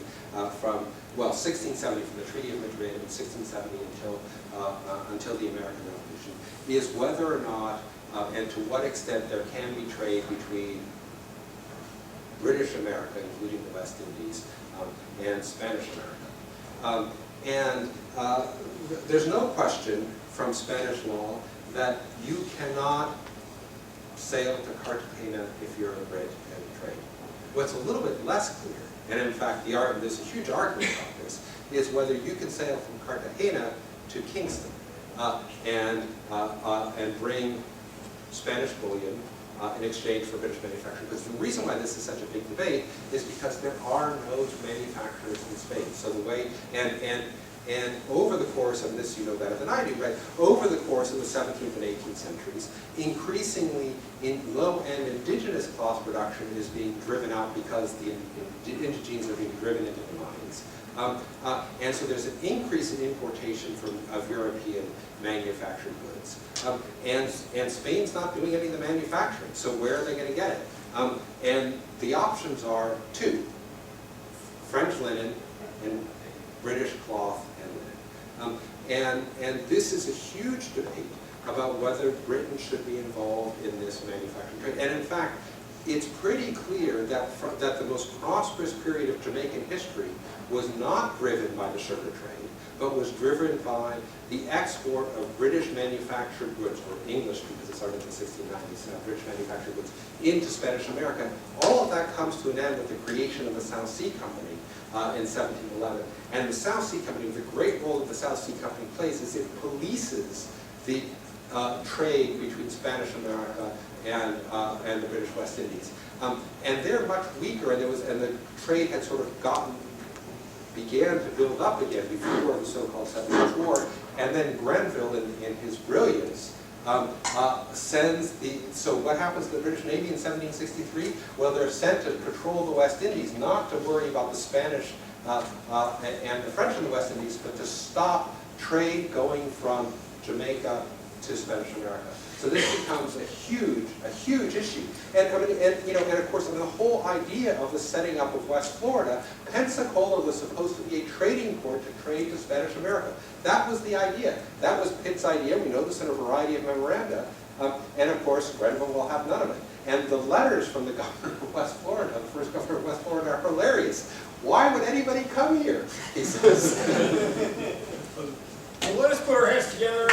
S2: from, well, 1670 from the Treaty of Madrid and 1670 until the American Revolution, is whether or not and to what extent there can be trade between British America, including the West Indies, and Spanish America. There's no question from Spanish law that you cannot sail to Cartagena if you're a Brit and trade. What's a little bit less clear, and in fact there's a huge argument about this, is whether you can sail from Cartagena to Kingston and bring Spanish bullion in exchange for British manufacturing. Because the reason why this is such a big debate is because there are no manufacturers in Spain. So the way, and over the course of this, you know better than I do, right? Over the course of the 17th and 18th centuries, increasingly in low-end indigenous cloth production is being driven out because the indigenes are being driven into the mines. And so there's an increase in importation of European manufactured goods. And Spain's not doing any of the manufacturing, so where are they going to get it? And the options are two: French linen and British cloth and linen. And this is a huge debate about whether Britain should be involved in this manufacturing trade. And in fact, it's pretty clear that the most prosperous period of Jamaican history was not driven by the sugar trade, but was driven by the export of British manufactured goods, or English, because it started in the 1690s, British manufactured goods, into Spanish America. All of that comes to an end with the creation of the South Sea Company in 1711. And the South Sea Company, the great role that the South Sea Company plays is it polices the trade between Spanish America and the British West Indies. And they're much weaker, and the trade had sort of began to build up again before the so-called Seven Years' War. And then Grenville, in his brilliance, sends so what happens to the British Navy in 1763? Well, they're sent to patrol the West Indies, not to worry about the Spanish and the French in the West Indies, but to stop trade going from Jamaica to Spanish America. So this becomes a huge issue. And of course, the whole idea of the setting up of West Florida, Pensacola was supposed to be a trading port to trade to Spanish America. That was the idea. That was Pitt's idea. We know this in a variety of memoranda. And of course, Grenville will have none of it. And the letters from the governor of West Florida, the first governor of West Florida, are hilarious. Why would anybody come here? He says.
S11: Well, let us put our hands together.